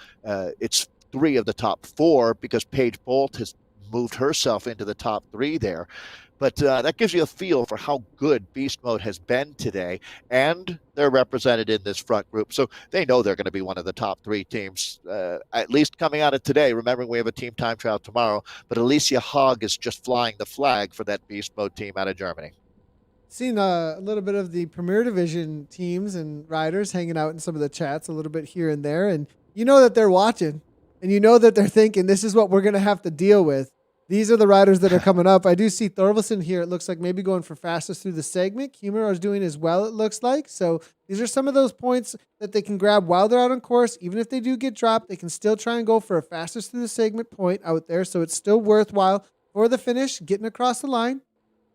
It's 3 of the top 4 because Paige Bolt has moved herself into the top 3 there. But that gives you a feel for how good Beast Mode has been today, and they're represented in this front group. So they know they're going to be one of the top 3 teams, at least coming out of today. Remembering we have a team time trial tomorrow, but Alicia Hogg is just flying the flag for that Beast Mode team out of Germany. Seen a little bit of the Premier Division teams and riders hanging out in some of the chats a little bit here and there, and you know that they're watching, and you know that they're thinking, this is what we're going to have to deal with. These are the riders that are coming up. I do see Thorvaldsen here. It looks like maybe going for fastest through the segment. Humor is doing as well, it looks like. So these are some of those points that they can grab while they're out on course. Even if they do get dropped, they can still try and go for a fastest through the segment point out there. So it's still worthwhile for the finish, getting across the line.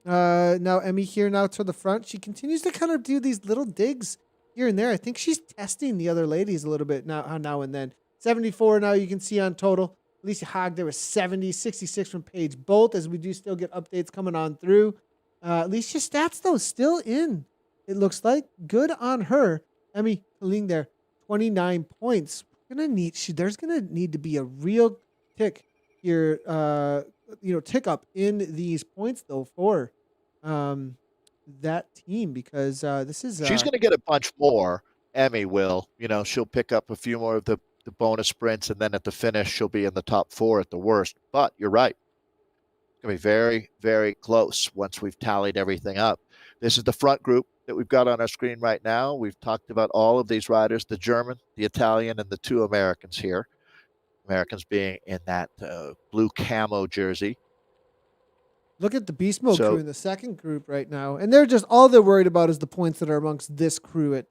Now Emmy here now to the front. She continues to kind of do these little digs here and there. I think she's testing the other ladies a little bit now and then. 74 now you can see on total. Alicia Hogg, there was 70, 66 from Paige Bolt, as we do still get updates coming on through. Alicia stats, though, still in it looks like. Good on her. Emmy Kaling there, 29 points. There's gonna need to be a real tick here, tick up in these points though for that team, because this is She's going to get a bunch more. Emmy will. She'll pick up a few more of the bonus sprints, and then at the finish, she'll be in the top 4 at the worst. But you're right. It's going to be very, very close once we've tallied everything up. This is the front group that we've got on our screen right now. We've talked about all of these riders, the German, the Italian, and the 2 Americans here. Americans being in that blue camo jersey. Look at the Beast Mode crew in the second group right now. And all they're worried about is the points that are amongst this crew at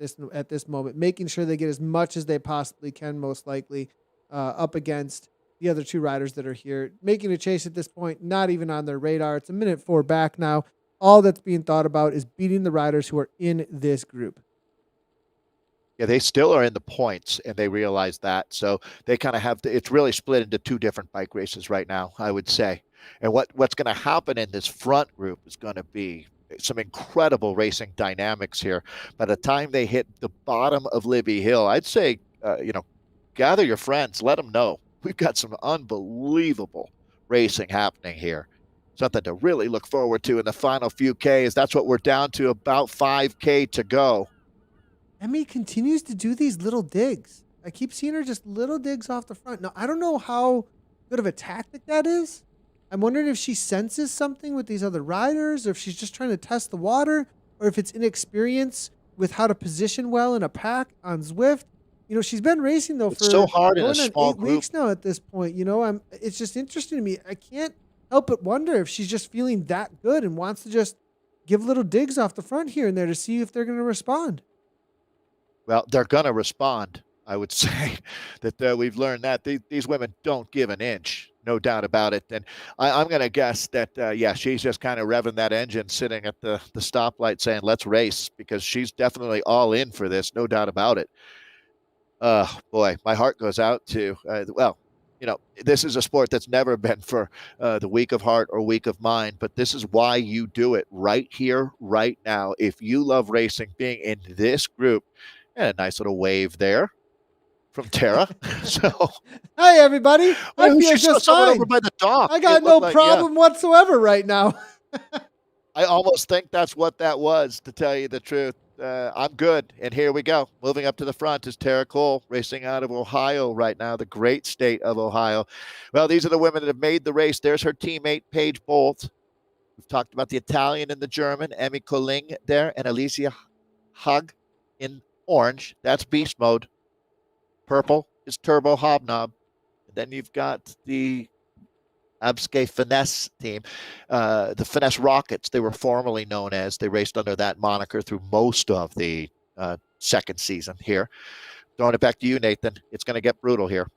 this moment, making sure they get as much as they possibly can, most likely, up against the other 2 riders that are here. Making a chase at this point, not even on their radar. It's a minute 4 back now. All that's being thought about is beating the riders who are in this group. Yeah, they still are in the points, and they realize that. So they kind of have it's really split into 2 different bike races right now, I would say. And what's going to happen in this front group is going to be some incredible racing dynamics here. By the time they hit the bottom of Libby Hill, I'd say, gather your friends, let them know. We've got some unbelievable racing happening here. Something to really look forward to in the final few Ks. That's what we're down to, about 5K to go. Emmy continues to do these little digs. I keep seeing her just little digs off the front. Now, I don't know how good of a tactic that is. I'm wondering if she senses something with these other riders, or if she's just trying to test the water, or if it's inexperience with how to position well in a pack on Zwift. She's been racing though for so hard in a going small on 8 group. weeks now at this point. It's just interesting to me. I can't help but wonder if she's just feeling that good and wants to just give little digs off the front here and there to see if they're going to respond. Well, they're going to respond. I would say that we've learned that these women don't give an inch, no doubt about it. And I'm going to guess that, she's just kind of revving that engine, sitting at the stoplight saying, let's race, because she's definitely all in for this, no doubt about it. Boy, my heart goes out to, this is a sport that's never been for the weak of heart or weak of mind, but this is why you do it right here, right now. If you love racing, being in this group, and a nice little wave there from Tara. So, hey everybody, I feel just fine. Over by the dock. I got no problem whatsoever right now. I almost think that's what that was, to tell you the truth. I'm good, and here we go. Moving up to the front is Tara Cole, racing out of Ohio right now, the great state of Ohio. Well, these are the women that have made the race. There's her teammate, Paige Bolt. We've talked about the Italian and the German, Emmy Koling there, and Alicia Hug in orange. That's beast mode. Purple is turbo hobnob. And then you've got the Abske Finesse team, the Finesse Rockets, they were formerly known as. They raced under that moniker through most of the second season here. Throwing it back to you, Nathan. It's going to get brutal here.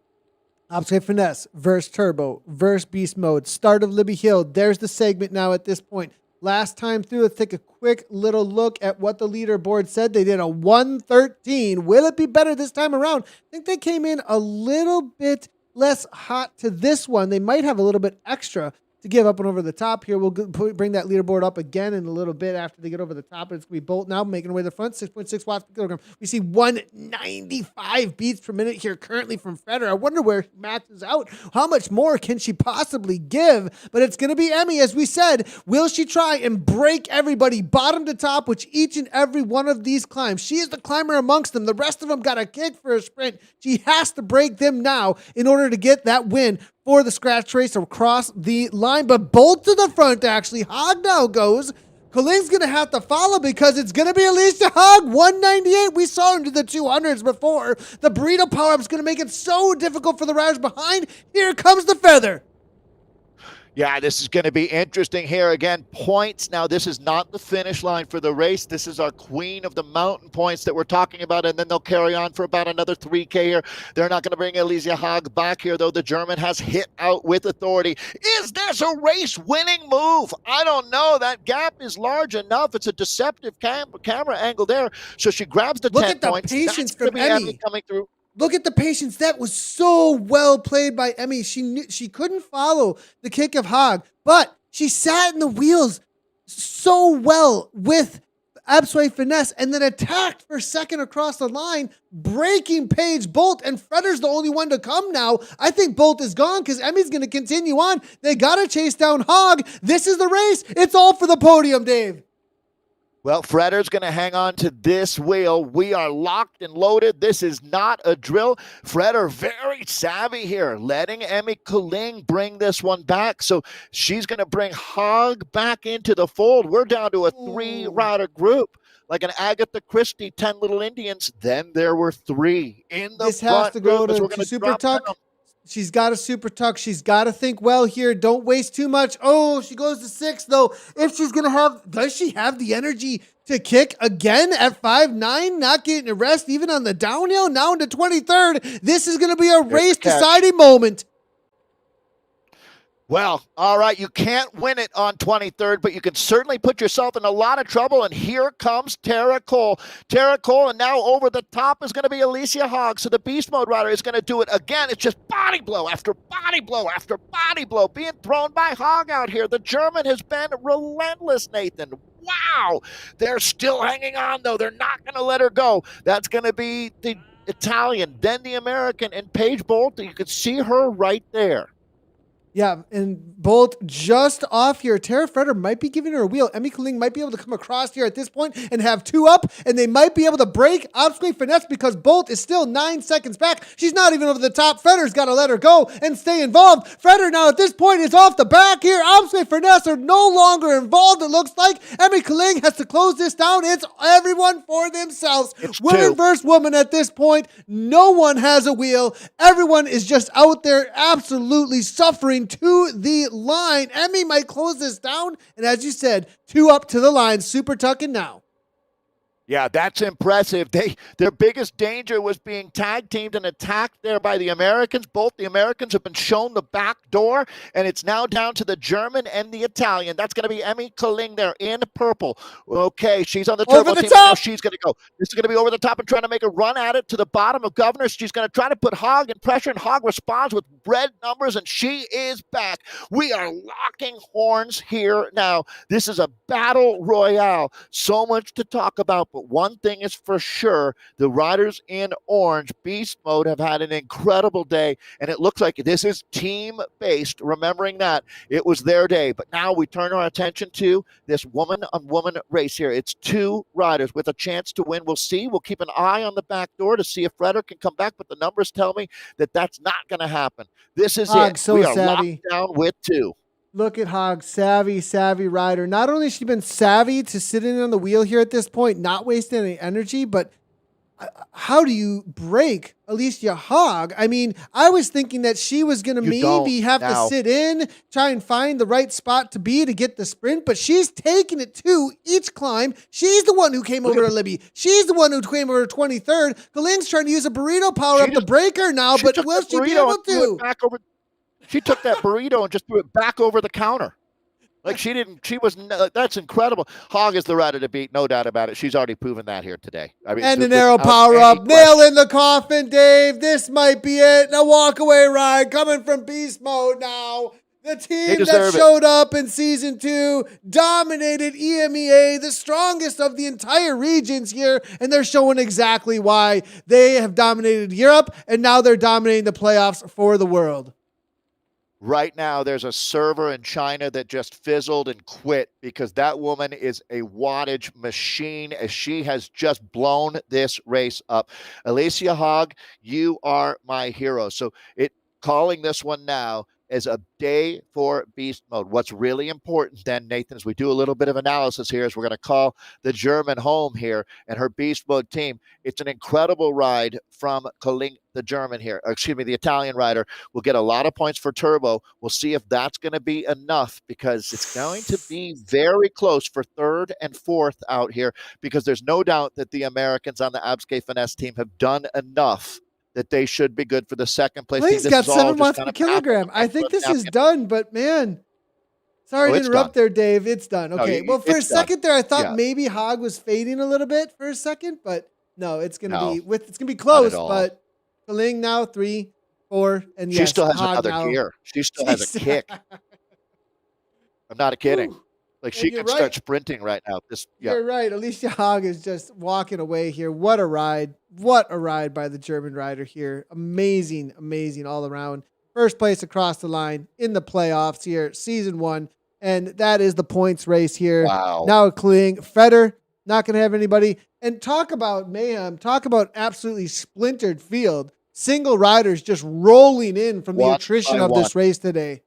Abske Finesse versus Turbo versus Beast Mode. Start of Libby Hill. There's the segment now at this point. Last time through, let's take a quick little look at what the leaderboard said. They did a 113. Will it be better this time around? I think they came in a little bit less hot to this one. They might have a little bit extra to give up and over the top here. We'll bring that leaderboard up again in a little bit after they get over the top. It's going to be Bolt now making away the front, 6.6 watts per kilogram. We see 195 beats per minute here currently from Federer. I wonder where he matches out. How much more can she possibly give? But it's going to be Emmy, as we said. Will she try and break everybody bottom to top, which each and every one of these climbs? She is the climber amongst them. The rest of them got a kick for a sprint. She has to break them now in order to get that win for the scratch race across the line. But Bolt to the front, actually. Hog now goes. Koling's going to have to follow because it's going to be Alicia Hogg. 198. We saw into the 200s before. The burrito power-up is going to make it so difficult for the riders behind. Here comes the feather. Yeah, this is going to be interesting here. Again, points. Now, this is not the finish line for the race. This is our queen of the mountain points that we're talking about, and then they'll carry on for about another 3K here. They're not going to bring Alicia Hogg back here, though. The German has hit out with authority. Is this a race-winning move? I don't know. That gap is large enough. It's a deceptive camera angle there. So she grabs the 10 points. Look at the patience from Emmy coming through. Look at the patience. That was so well played by Emmy. She knew she couldn't follow the kick of Hogg, but she sat in the wheels so well with Absolute finesse, and then attacked for second across the line, breaking Paige Bolt, and Freder's the only one to come now. I think Bolt is gone because Emmy's going to continue on. They got to chase down Hogg. This is the race. It's all for the podium, Dave. Well, Freder's going to hang on to this wheel. We are locked and loaded. This is not a drill. Freder very savvy here, letting Emmy Kaling bring this one back. So she's going to bring Hogg back into the fold. We're down to a 3-rider group, like an Agatha Christie, 10 Little Indians. Then there were 3 in the this front has to go group. to Super Tuck. She's got a super tuck. She's got to think well here. Don't waste too much. Oh, she goes to 6, though. If she's going to have, does she have the energy to kick again at 5'9", not getting a rest even on the downhill? Now into 23rd. This is going to be a race-deciding moment. Well, all right, you can't win it on 23rd, but you can certainly put yourself in a lot of trouble, and here comes Tara Cole. Tara Cole, and now over the top is going to be Alicia Hogg, so the Beast Mode rider is going to do it again. It's just body blow after body blow after body blow being thrown by Hogg out here. The German has been relentless, Nathan. Wow. They're still hanging on, though. They're not going to let her go. That's going to be the Italian, then the American, and Paige Bolt. You can see her right there. Yeah, and Bolt just off here. Tara Freder might be giving her a wheel. Emmy Kaling might be able to come across here at this point and have 2 up, and they might be able to break obstacle finesse because Bolt is still 9 seconds back. She's not even over the top. Freder's got to let her go and stay involved. Freder now at this point is off the back here. Obstacle finesse are no longer involved, it looks like. Emmy Kaling has to close this down. It's everyone for themselves. It's woman 2 versus woman at this point. No one has a wheel. Everyone is just out there absolutely suffering to the line. Emmy might close this down, and as you said, 2 up to the line. Super tucking now. Yeah, that's impressive. Their biggest danger was being tag teamed and attacked there by the Americans. Both the Americans have been shown the back door, and it's now down to the German and the Italian. That's going to be Emmy Kaling there in purple. Okay, she's on the turbo team. Now she's going to go. This is going to be over the top and trying to make a run at it to the bottom of Governors. She's going to try to put Hogg in pressure, and Hogg responds with red numbers, and she is back. We are locking horns here now. This is a battle royale. So much to talk about, but one thing is for sure, the riders in orange, Beast Mode, have had an incredible day, and it looks like this is team-based, remembering that it was their day. But now we turn our attention to this woman-on-woman race here. It's 2 riders with a chance to win. We'll see. We'll keep an eye on the back door to see if Freder can come back, but the numbers tell me that that's not going to happen. This is it. So we are savvy. locked down with 2. Look at Hogg, savvy rider. Not only has she been savvy to sitting on the wheel here at this point, not wasting any energy, but how do you break Alicia Hogg? I mean, I was thinking that she was going to maybe have to sit in, try and find the right spot to be to get the sprint, but she's taking it to each climb. She's the one who came over to Libby. She's the one who came over to 23rd. Kaling's trying to use a burrito power up to break her now, but will she be able to? She took that burrito and just threw it back over the counter. Like that's incredible. Hogg is the rider to beat, no doubt about it. She's already proven that here today. I mean, and an arrow power up, nail in the coffin, Dave. This might be it. A walkaway ride coming from Beast Mode now. The team that showed up in season 2 dominated EMEA, the strongest of the entire regions here, and they're showing exactly why. They have dominated Europe, and now they're dominating the playoffs for the world. Right now, there's a server in China that just fizzled and quit because that woman is a wattage machine as she has just blown this race up. Alicia Hogg, you are my hero. So calling this one now as a day for Beast Mode. What's really important then, Nathan, as we do a little bit of analysis here, is we're going to call the German home here and her Beast Mode team. It's an incredible ride from Kaling, the German here, the Italian rider. We'll get a lot of points for turbo. We'll see if that's going to be enough because it's going to be very close for 3rd and 4th out here because there's no doubt that the Americans on the Absque Finesse team have done enough that they should be good for the 2nd place. He's got 7 watts per kilogram. I think this is done, but man, sorry to interrupt there, Dave. It's done. Okay. Well, for a second there, I thought maybe Hogg was fading a little bit for a second, but no, it's gonna be close. But Kaling now 3, 4, and yes, she still has Hogg another gear. She still has a kick. I'm not kidding. Like And she you're could start right. sprinting right now. Yeah. You're right. Alicia Hogg is just walking away here. What a ride. What a ride by the German rider here. Amazing, amazing all around. First place across the line in the playoffs here, season one. And that is the points race here. Wow. Now Kling, Feder, not going to have anybody. And talk about mayhem. Talk about absolutely splintered field. Single riders just rolling in from the One attrition by of one. this race today.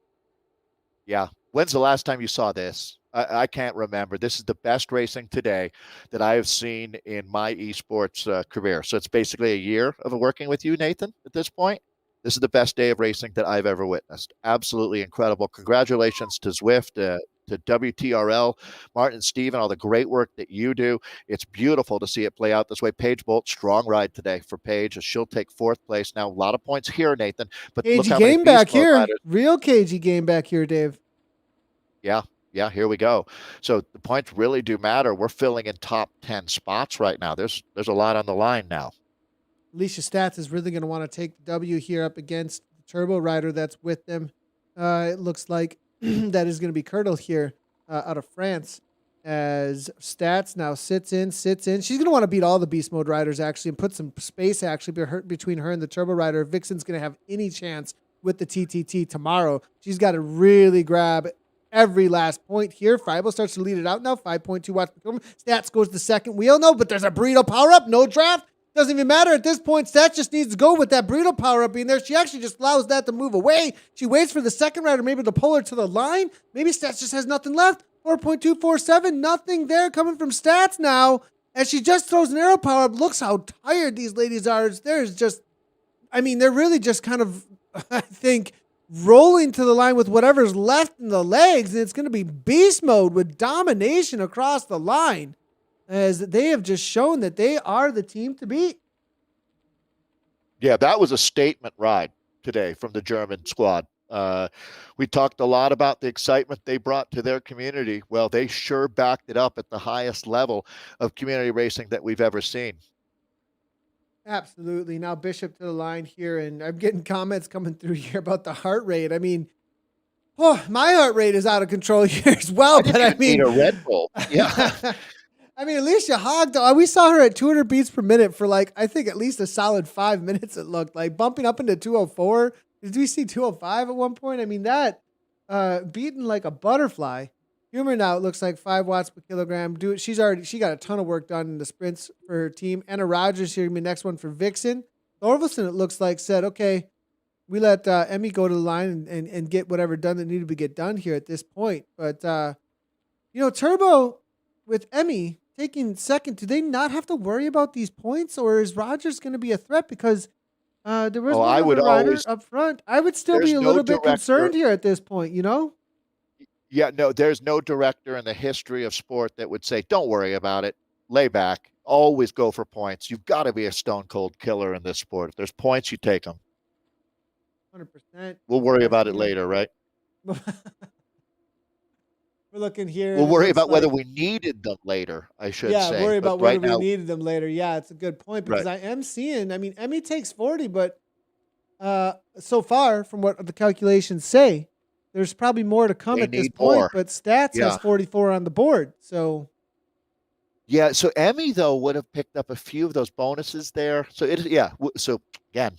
Yeah. When's the last time you saw this? I can't remember. This is the best racing today that I have seen in my esports career. So it's basically a year of working with you, Nathan, at this point. This is the best day of racing that I've ever witnessed. Absolutely incredible. Congratulations to Zwift, to WTRL, Martin, Steven, all the great work that you do. It's beautiful to see it play out this way. Paige Bolt, strong ride today for Paige, as she'll take fourth place. Now, a lot of points here, Nathan, but look Cagey how many game beast back mode here. riders. Real cagey game back here, Dave. Yeah, here we go. So the points really do matter. We're filling in top 10 spots right now. There's a lot on the line now. Alicia Stats is really going to want to take the W here up against the Turbo Rider that's with them. It looks like that is going to be Kirtle here out of France, as Stats now sits in. She's going to want to beat all the Beast Mode riders actually and put some space actually between her and the Turbo Rider. Vixen's going to have any chance with the TTT tomorrow. She's got to really grab every last point here. Fibo starts to lead it out now. 5.2 watts per kilometer. Stats goes to second wheel. No, but there's a burrito power up. No draft. Doesn't even matter at this point. Stats just needs to go with that burrito power up being there. She actually just allows that to move away. She waits for the second rider maybe to pull her to the line. Maybe Stats just has nothing left. 4.247. Nothing there coming from Stats now. And she just throws an arrow power up. Looks how tired these ladies are. There's just, I mean, they're really just kind of, I think, rolling to the line with whatever's left in the legs, and it's going to be beast mode with domination across the line, as they have just shown that they are the team to beat. Yeah, that was a statement ride today from the German squad. We talked a lot about the excitement they brought to their community. Well, they sure backed it up at the highest level of community racing that we've ever seen. Absolutely. Now Bishop to the line here, and I'm getting comments coming through here about the heart rate. I mean, my heart rate is out of control here as well. But I mean, need a Red Bull. Yeah. I mean, Alicia Hogg, though, we saw her at 200 beats per minute for like, I think at least a solid 5 minutes. It looked like bumping up into 204. Did we see 205 at one point? I mean, that beating like a butterfly. Humor now, it looks like 5 watts per kilogram. She got a ton of work done in the sprints for her team. Anna Rogers here, gonna be the next one for Vixen. Thorvaldsen, it looks like, said, okay, we let Emmy go to the line and get whatever done that needed to get done here at this point. But, Turbo with Emmy taking second, do they not have to worry about these points, or is Rogers going to be a threat? Because there was one other rider up front. I would still be a little bit concerned here at this point, Yeah, no, there's no director in the history of sport that would say, don't worry about it. Lay back. Always go for points. You've got to be a stone cold killer in this sport. If there's points, you take them. 100%. We'll worry about it later, right? We're looking here. We'll worry about whether we needed them later, I should say. Yeah, worry about whether we needed them later. Yeah, it's a good point, because I am seeing, I mean, Emmy takes 40, but so far, from what the calculations say, there's probably more to come at this point, but Stats has 44 on the board. So, yeah. So Emmy though would have picked up a few of those bonuses there. So So again,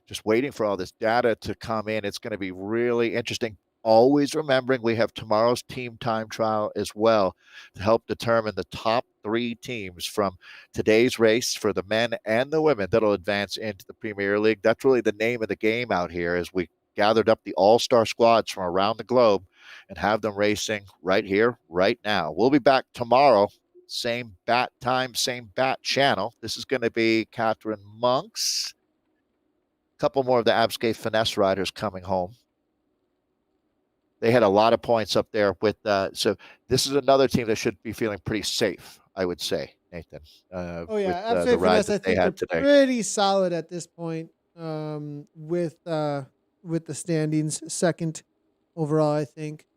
just waiting for all this data to come in. It's going to be really interesting. Always remembering we have tomorrow's team time trial as well to help determine the top 3 teams from today's race for the men and the women that'll advance into the Premier League. That's really the name of the game out here, as we gathered up the all-star squads from around the globe and have them racing right here, right now. We'll be back tomorrow. Same bat time, same bat channel. This is going to be Catherine Monks. A couple more of the Abscape Finesse riders coming home. They had a lot of points up there with so this is another team that should be feeling pretty safe, I would say, Nathan. Abscape Finesse, I think they're pretty solid at this point with the standings. Second overall, I think.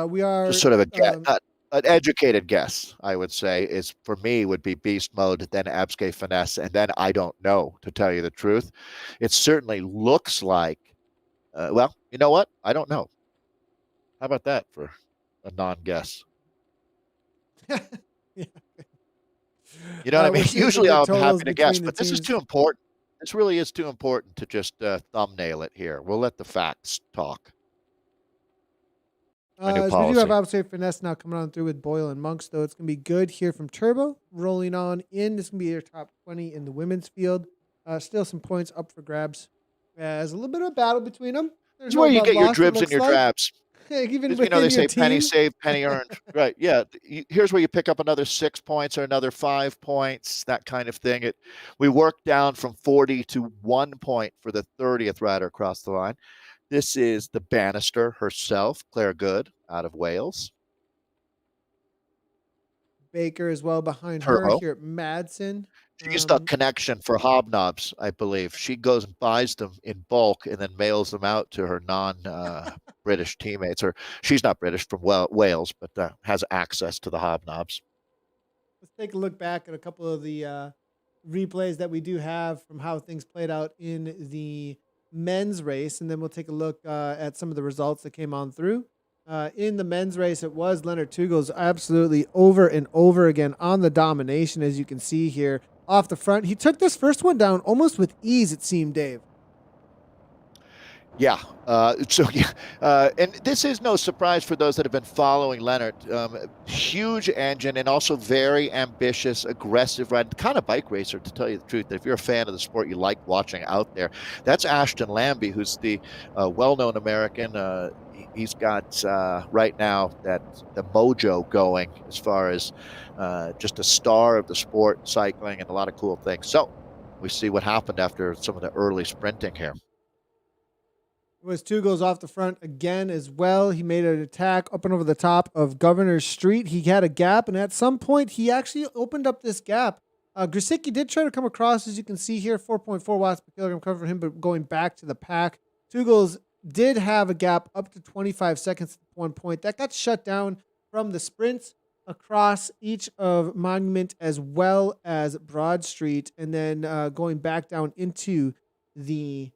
We are just sort of an educated guess, I would say, is for me would be Beast Mode, then Abscape Finesse, and then I don't know, to tell you the truth. It certainly looks like, well, you know what? I don't know. How about that for a non-guess? Yeah. You know what I We're mean? seeing some Usually good I'm totals happy to guess, between the but this is teams. too important. This really is too important to just thumbnail it here. We'll let the facts talk. My new As we do have policy. Observate Finesse now coming on through with Boyle and Monks, though it's going to be good here from Turbo. Rolling on in. This is going to be their top 20 in the women's field. Still some points up for grabs. As a little bit of a battle between them. This There's is no where you love get your lost, it dribs and looks your like. drabs. Even You know, they within your say penny team. saved, penny earned. Right. Yeah. Here's where you pick up another 6 points or another 5 points, that kind of thing. We worked down from 40 to 1 point for the 30th rider across the line. This is the Bannister herself, Claire Good, out of Wales. Baker as well behind her Turbo. here at Madsen. She's the connection for hobnobs, I believe. She goes and buys them in bulk and then mails them out to her non-British teammates. Or she's not British, from Wales, but has access to the hobnobs. Let's take a look back at a couple of the replays that we do have from how things played out in the men's race, and then we'll take a look at some of the results that came on through. In the men's race, it was Leonard Tugels absolutely over and over again on the domination, as you can see here off the front. He took this first one down almost with ease, it seemed, Dave. Yeah. And this is no surprise for those that have been following Leonard. Huge engine and also very ambitious, aggressive ride, kind of bike racer, to tell you the truth. If you're a fan of the sport, you like watching out there. That's Ashton Lambie, who's the well-known American. He's got right now the mojo going as far as just a star of the sport, cycling, and a lot of cool things. So we see what happened after some of the early sprinting here. It was Tugels off the front again as well. He made an attack up and over the top of Governor's Street. He had a gap, and at some point, he actually opened up this gap. Grzycki did try to come across, as you can see here, 4.4 watts per kilogram cover for him, but going back to the pack. Tugels did have a gap up to 25 seconds at one point. That got shut down from the sprints across each of Monument as well as Broad Street, and then going back down into the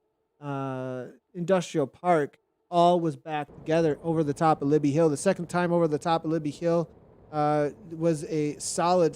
Industrial Park, all was back together over the top of Libby Hill. The second time over the top of Libby Hill was a solid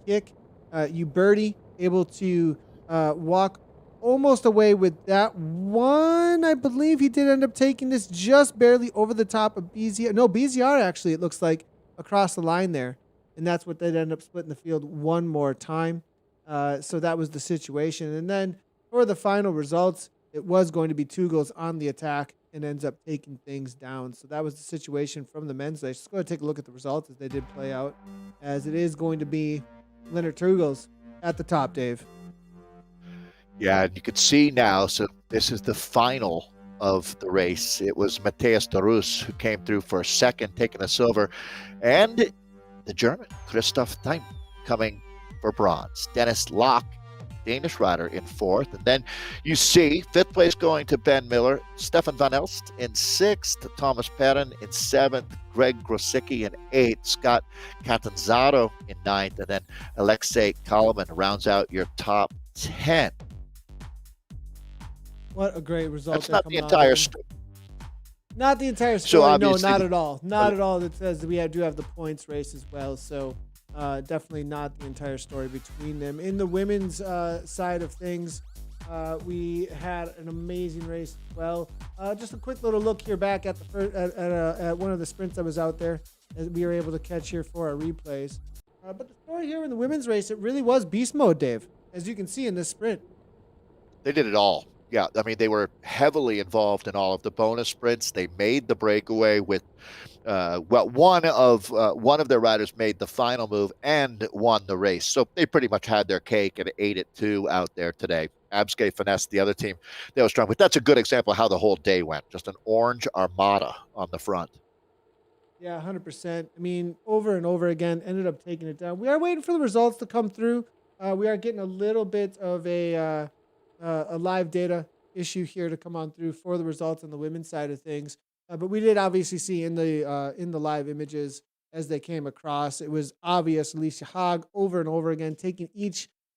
kick. Uberti able to walk almost away with that one. I believe he did end up taking this just barely over the top of BZR. No, BZR actually, it looks like, across the line there. And that's what they'd end up splitting the field one more time. So that was the situation. And then for the final results, it was going to be Tugels on the attack and ends up taking things down. So that was the situation from the men's race. Let's go ahead and take a look at the results as they did play out, as it is going to be Leonard Tugels at the top, Dave. Yeah, and you can see now, so this is the final of the race. It was Matthias de Roos who came through for a second, taking a silver, and the German, Christoph Theim, coming for bronze. Dennis Locke, Danish rider, in fourth. And then you see fifth place going to Ben Miller, Stefan Van Elst in sixth, Thomas Perrin in seventh, Greg Grzycki in eighth, Scott Catanzaro in ninth, and then Alexei Koloman rounds out your top 10. What a great result. That's not the entire story. Not the entire story. So no, not at all. Not at all. It says we do have the points race as well. So definitely not the entire story between them. In the women's side of things, we had an amazing race as well. Just a quick little look here back at at one of the sprints that was out there that we were able to catch here for our replays. But the story here in the women's race, it really was beast mode, Dave, as you can see in this sprint. They did it all. Yeah, I mean, they were heavily involved in all of the bonus sprints. They made the breakaway with, one of their riders made the final move and won the race. So they pretty much had their cake and ate it too out there today. Absgay Finesse, the other team, they were strong. But that's a good example of how the whole day went. Just an orange armada on the front. Yeah, 100%. I mean, over and over again, ended up taking it down. We are waiting for the results to come through. We are getting a little bit of a live data issue here to come on through for the results on the women's side of things. But we did obviously see in the live images as they came across, it was obvious Alicia Haag over and over again, taking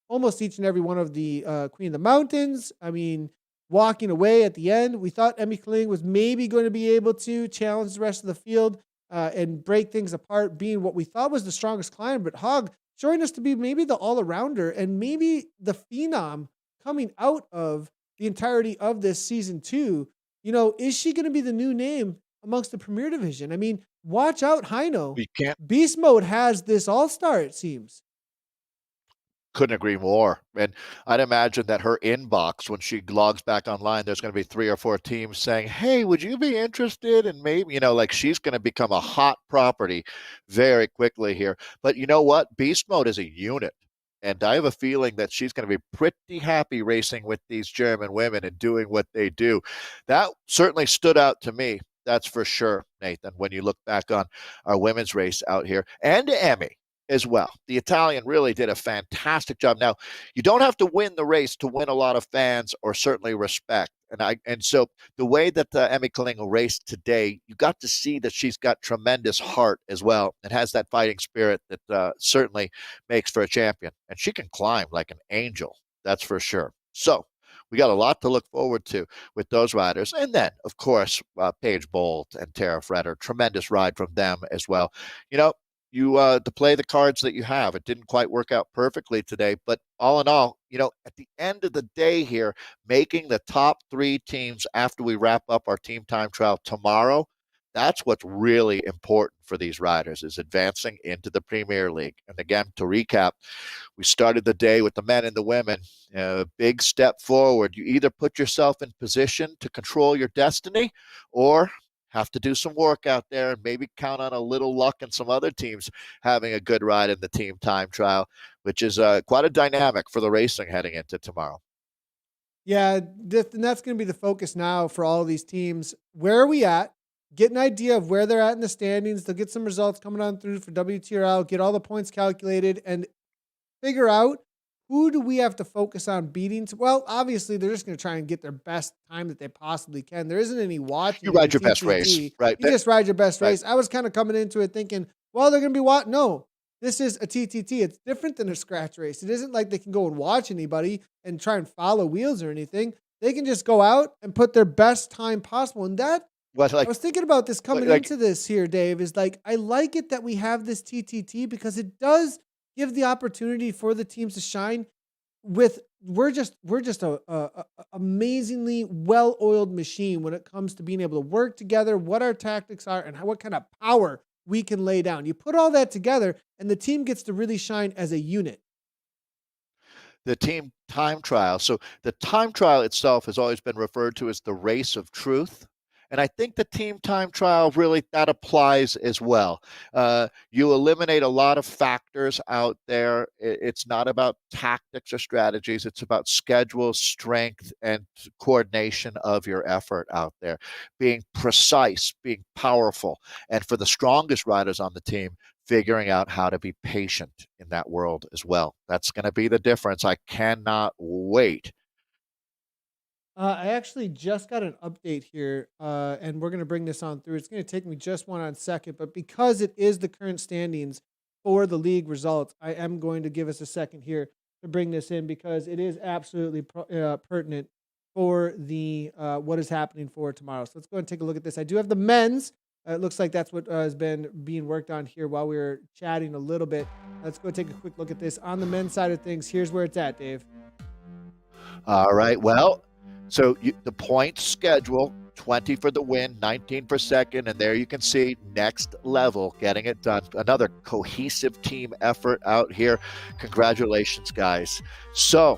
almost each and every one of the Queen of the Mountains. I mean, walking away at the end. We thought Emmy Kling was maybe going to be able to challenge the rest of the field. and break things apart, being what we thought was the strongest climb, but Hog showing us to be maybe the all-arounder and maybe the phenom coming out of the entirety of this season 2. Is she going to be the new name amongst the Premier Division? I mean, watch out, Heino. We can't. Beast Mode has this all-star, it seems. Couldn't agree more. And I'd imagine that her inbox, when she logs back online, there's going to be 3 or 4 teams saying, hey, would you be interested? And maybe, like she's going to become a hot property very quickly here. But you know what? Beast Mode is a unit. And I have a feeling that she's going to be pretty happy racing with these German women and doing what they do. That certainly stood out to me. That's for sure, Nathan, when you look back on our women's race out here. And Emmy as well. The Italian really did a fantastic job. Now, you don't have to win the race to win a lot of fans or certainly respect. And so the way that Emmy Kalinga raced today, you got to see that she's got tremendous heart as well and has that fighting spirit that certainly makes for a champion. And she can climb like an angel, that's for sure. So we got a lot to look forward to with those riders. And then, of course, Paige Bolt and Tara Fretter, tremendous ride from them as well. You to play the cards that you have. It didn't quite work out perfectly today, but all in all, at the end of the day here, making the top 3 teams after we wrap up our team time trial tomorrow, that's what's really important for these riders, is advancing into the Premier League. And again, to recap, we started the day with the men and the women. A big step forward. You either put yourself in position to control your destiny or have to do some work out there and maybe count on a little luck and some other teams having a good ride in the team time trial, which is quite a dynamic for the racing heading into tomorrow. Yeah, and that's going to be the focus now for all of these teams. Where are we at? Get an idea of where they're at in the standings. They'll get some results coming on through for WTRL, get all the points calculated, and figure out who do we have to focus on beating. Well, obviously, they're just going to try and get their best time that they possibly can. There isn't any watching. You ride your best race, right? You just ride your best race. I was kind of coming into it thinking, well, they're going to be watching. No, this is a TTT. It's different than a scratch race. It isn't like they can go and watch anybody and try and follow wheels or anything. They can just go out and put their best time possible. And that, I was thinking about this coming into this here, Dave, is like, I like it that we have this TTT because it does give the opportunity for the teams to shine. We're just a amazingly well-oiled machine when it comes to being able to work together, what our tactics are, and what kind of power we can lay down. You put all that together, and the team gets to really shine as a unit. The team time trial. So the time trial itself has always been referred to as the race of truth. And I think the team time trial, really, that applies as well. You eliminate a lot of factors out there. It's not about tactics or strategies. It's about schedule, strength, and coordination of your effort out there. Being precise, being powerful. And for the strongest riders on the team, figuring out how to be patient in that world as well. That's going to be the difference. I cannot wait. I actually just got an update here, and we're going to bring this on through. It's going to take me just 1 second, but because it is the current standings for the league results, I am going to give us a second here to bring this in because it is absolutely pertinent for the what is happening for tomorrow. So let's go and take a look at this. I do have the men's. It looks like that's what has been being worked on here while we were chatting a little bit. Let's go take a quick look at this. On the men's side of things, here's where it's at, Dave. All right, well, so the points schedule, 20 for the win, 19 for second, and there you can see next level, getting it done. Another cohesive team effort out here. Congratulations, guys. So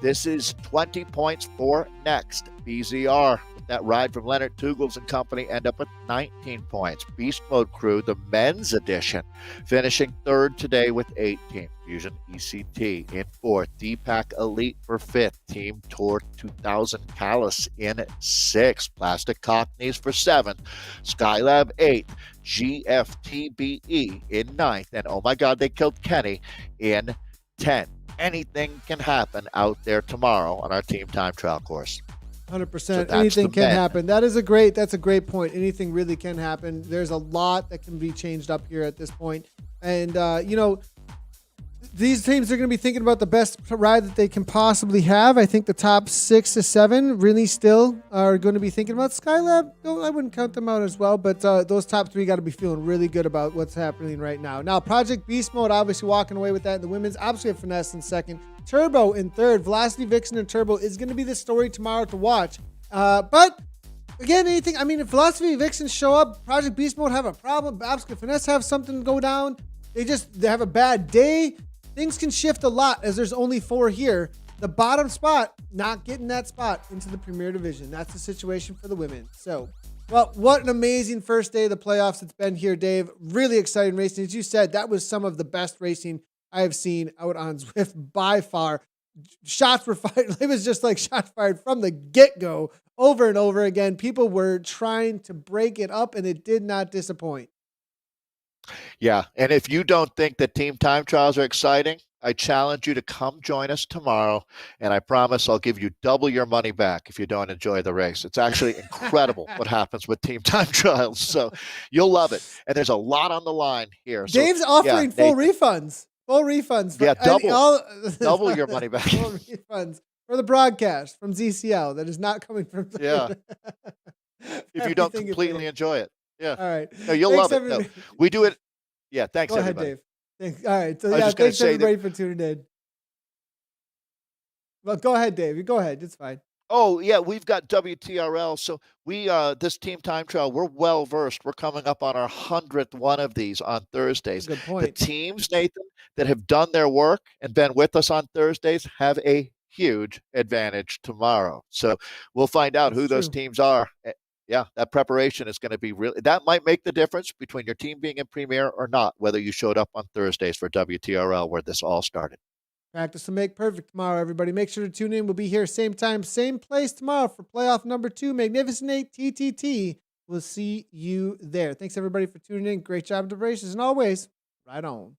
this is 20 points for next. BZR, with that ride from Leonard Tugels and company, end up with 19 points. Beast Mode Crew, the men's edition, finishing third today with 18. Fusion ECT in fourth. Deepak Elite for fifth. Team Tour 2000 Callus in sixth. Plastic Cockneys for seventh. Skylab 8th. GFTBE in ninth. And oh my God, they killed Kenny in 10th. Anything can happen out there tomorrow on our team time trial course. 100%. So anything can happen. That's a great point. Anything really can happen. There's a lot that can be changed up here at this point. And, these teams are going to be thinking about the best ride that they can possibly have. I think the top 6 to 7 really still are going to be thinking about Skylab. No, I wouldn't count them out as well, but those top 3 got to be feeling really good about what's happening right now. Now, Project Beast Mode, obviously walking away with that in the women's. Obviously, have Finesse in second. Turbo in third. Velocity Vixen and Turbo is going to be the story tomorrow to watch. But again, if Velocity Vixen show up, Project Beast Mode have a problem, Babs and Finesse have something go down, they have a bad day, things can shift a lot as there's only 4 here. The bottom spot, not getting that spot into the Premier Division. That's the situation for the women. So, well, what an amazing first day of the playoffs it's been here, Dave. Really exciting racing. As you said, that was some of the best racing I have seen out on Zwift by far. Shots were fired. It was just like shots fired from the get-go over and over again. People were trying to break it up, and it did not disappoint. Yeah, and if you don't think that team time trials are exciting, I challenge you to come join us tomorrow, and I promise I'll give you double your money back if you don't enjoy the race. It's actually incredible what happens with team time trials, so you'll love it. And there's a lot on the line here. So, Dave's offering full refunds. Full refunds. Yeah, double your money back. Full refunds for the broadcast from ZCL that is not coming from. Yeah. If you don't completely enjoy it. Yeah. All right. No, you'll love it. No, we do it. Yeah. Thanks, everybody. Go ahead, Dave. Thanks. All right. So, yeah, thanks everybody for tuning in. Well, go ahead, Dave. Go ahead. It's fine. Oh, yeah, we've got WTRL. So we this team time trial, we're well versed. We're coming up on our 100th one of these on Thursdays. Good point. The teams, Nathan, that have done their work and been with us on Thursdays have a huge advantage tomorrow. So we'll find out who those teams are. Yeah, that preparation is going to be really, that might make the difference between your team being in Premier or not, whether you showed up on Thursdays for WTRL where this all started. Practice to make perfect tomorrow, everybody. Make sure to tune in. We'll be here same time, same place tomorrow for playoff number 2, Magnificent 8 TTT. We'll see you there. Thanks, everybody, for tuning in. Great job at the races. And always, right on.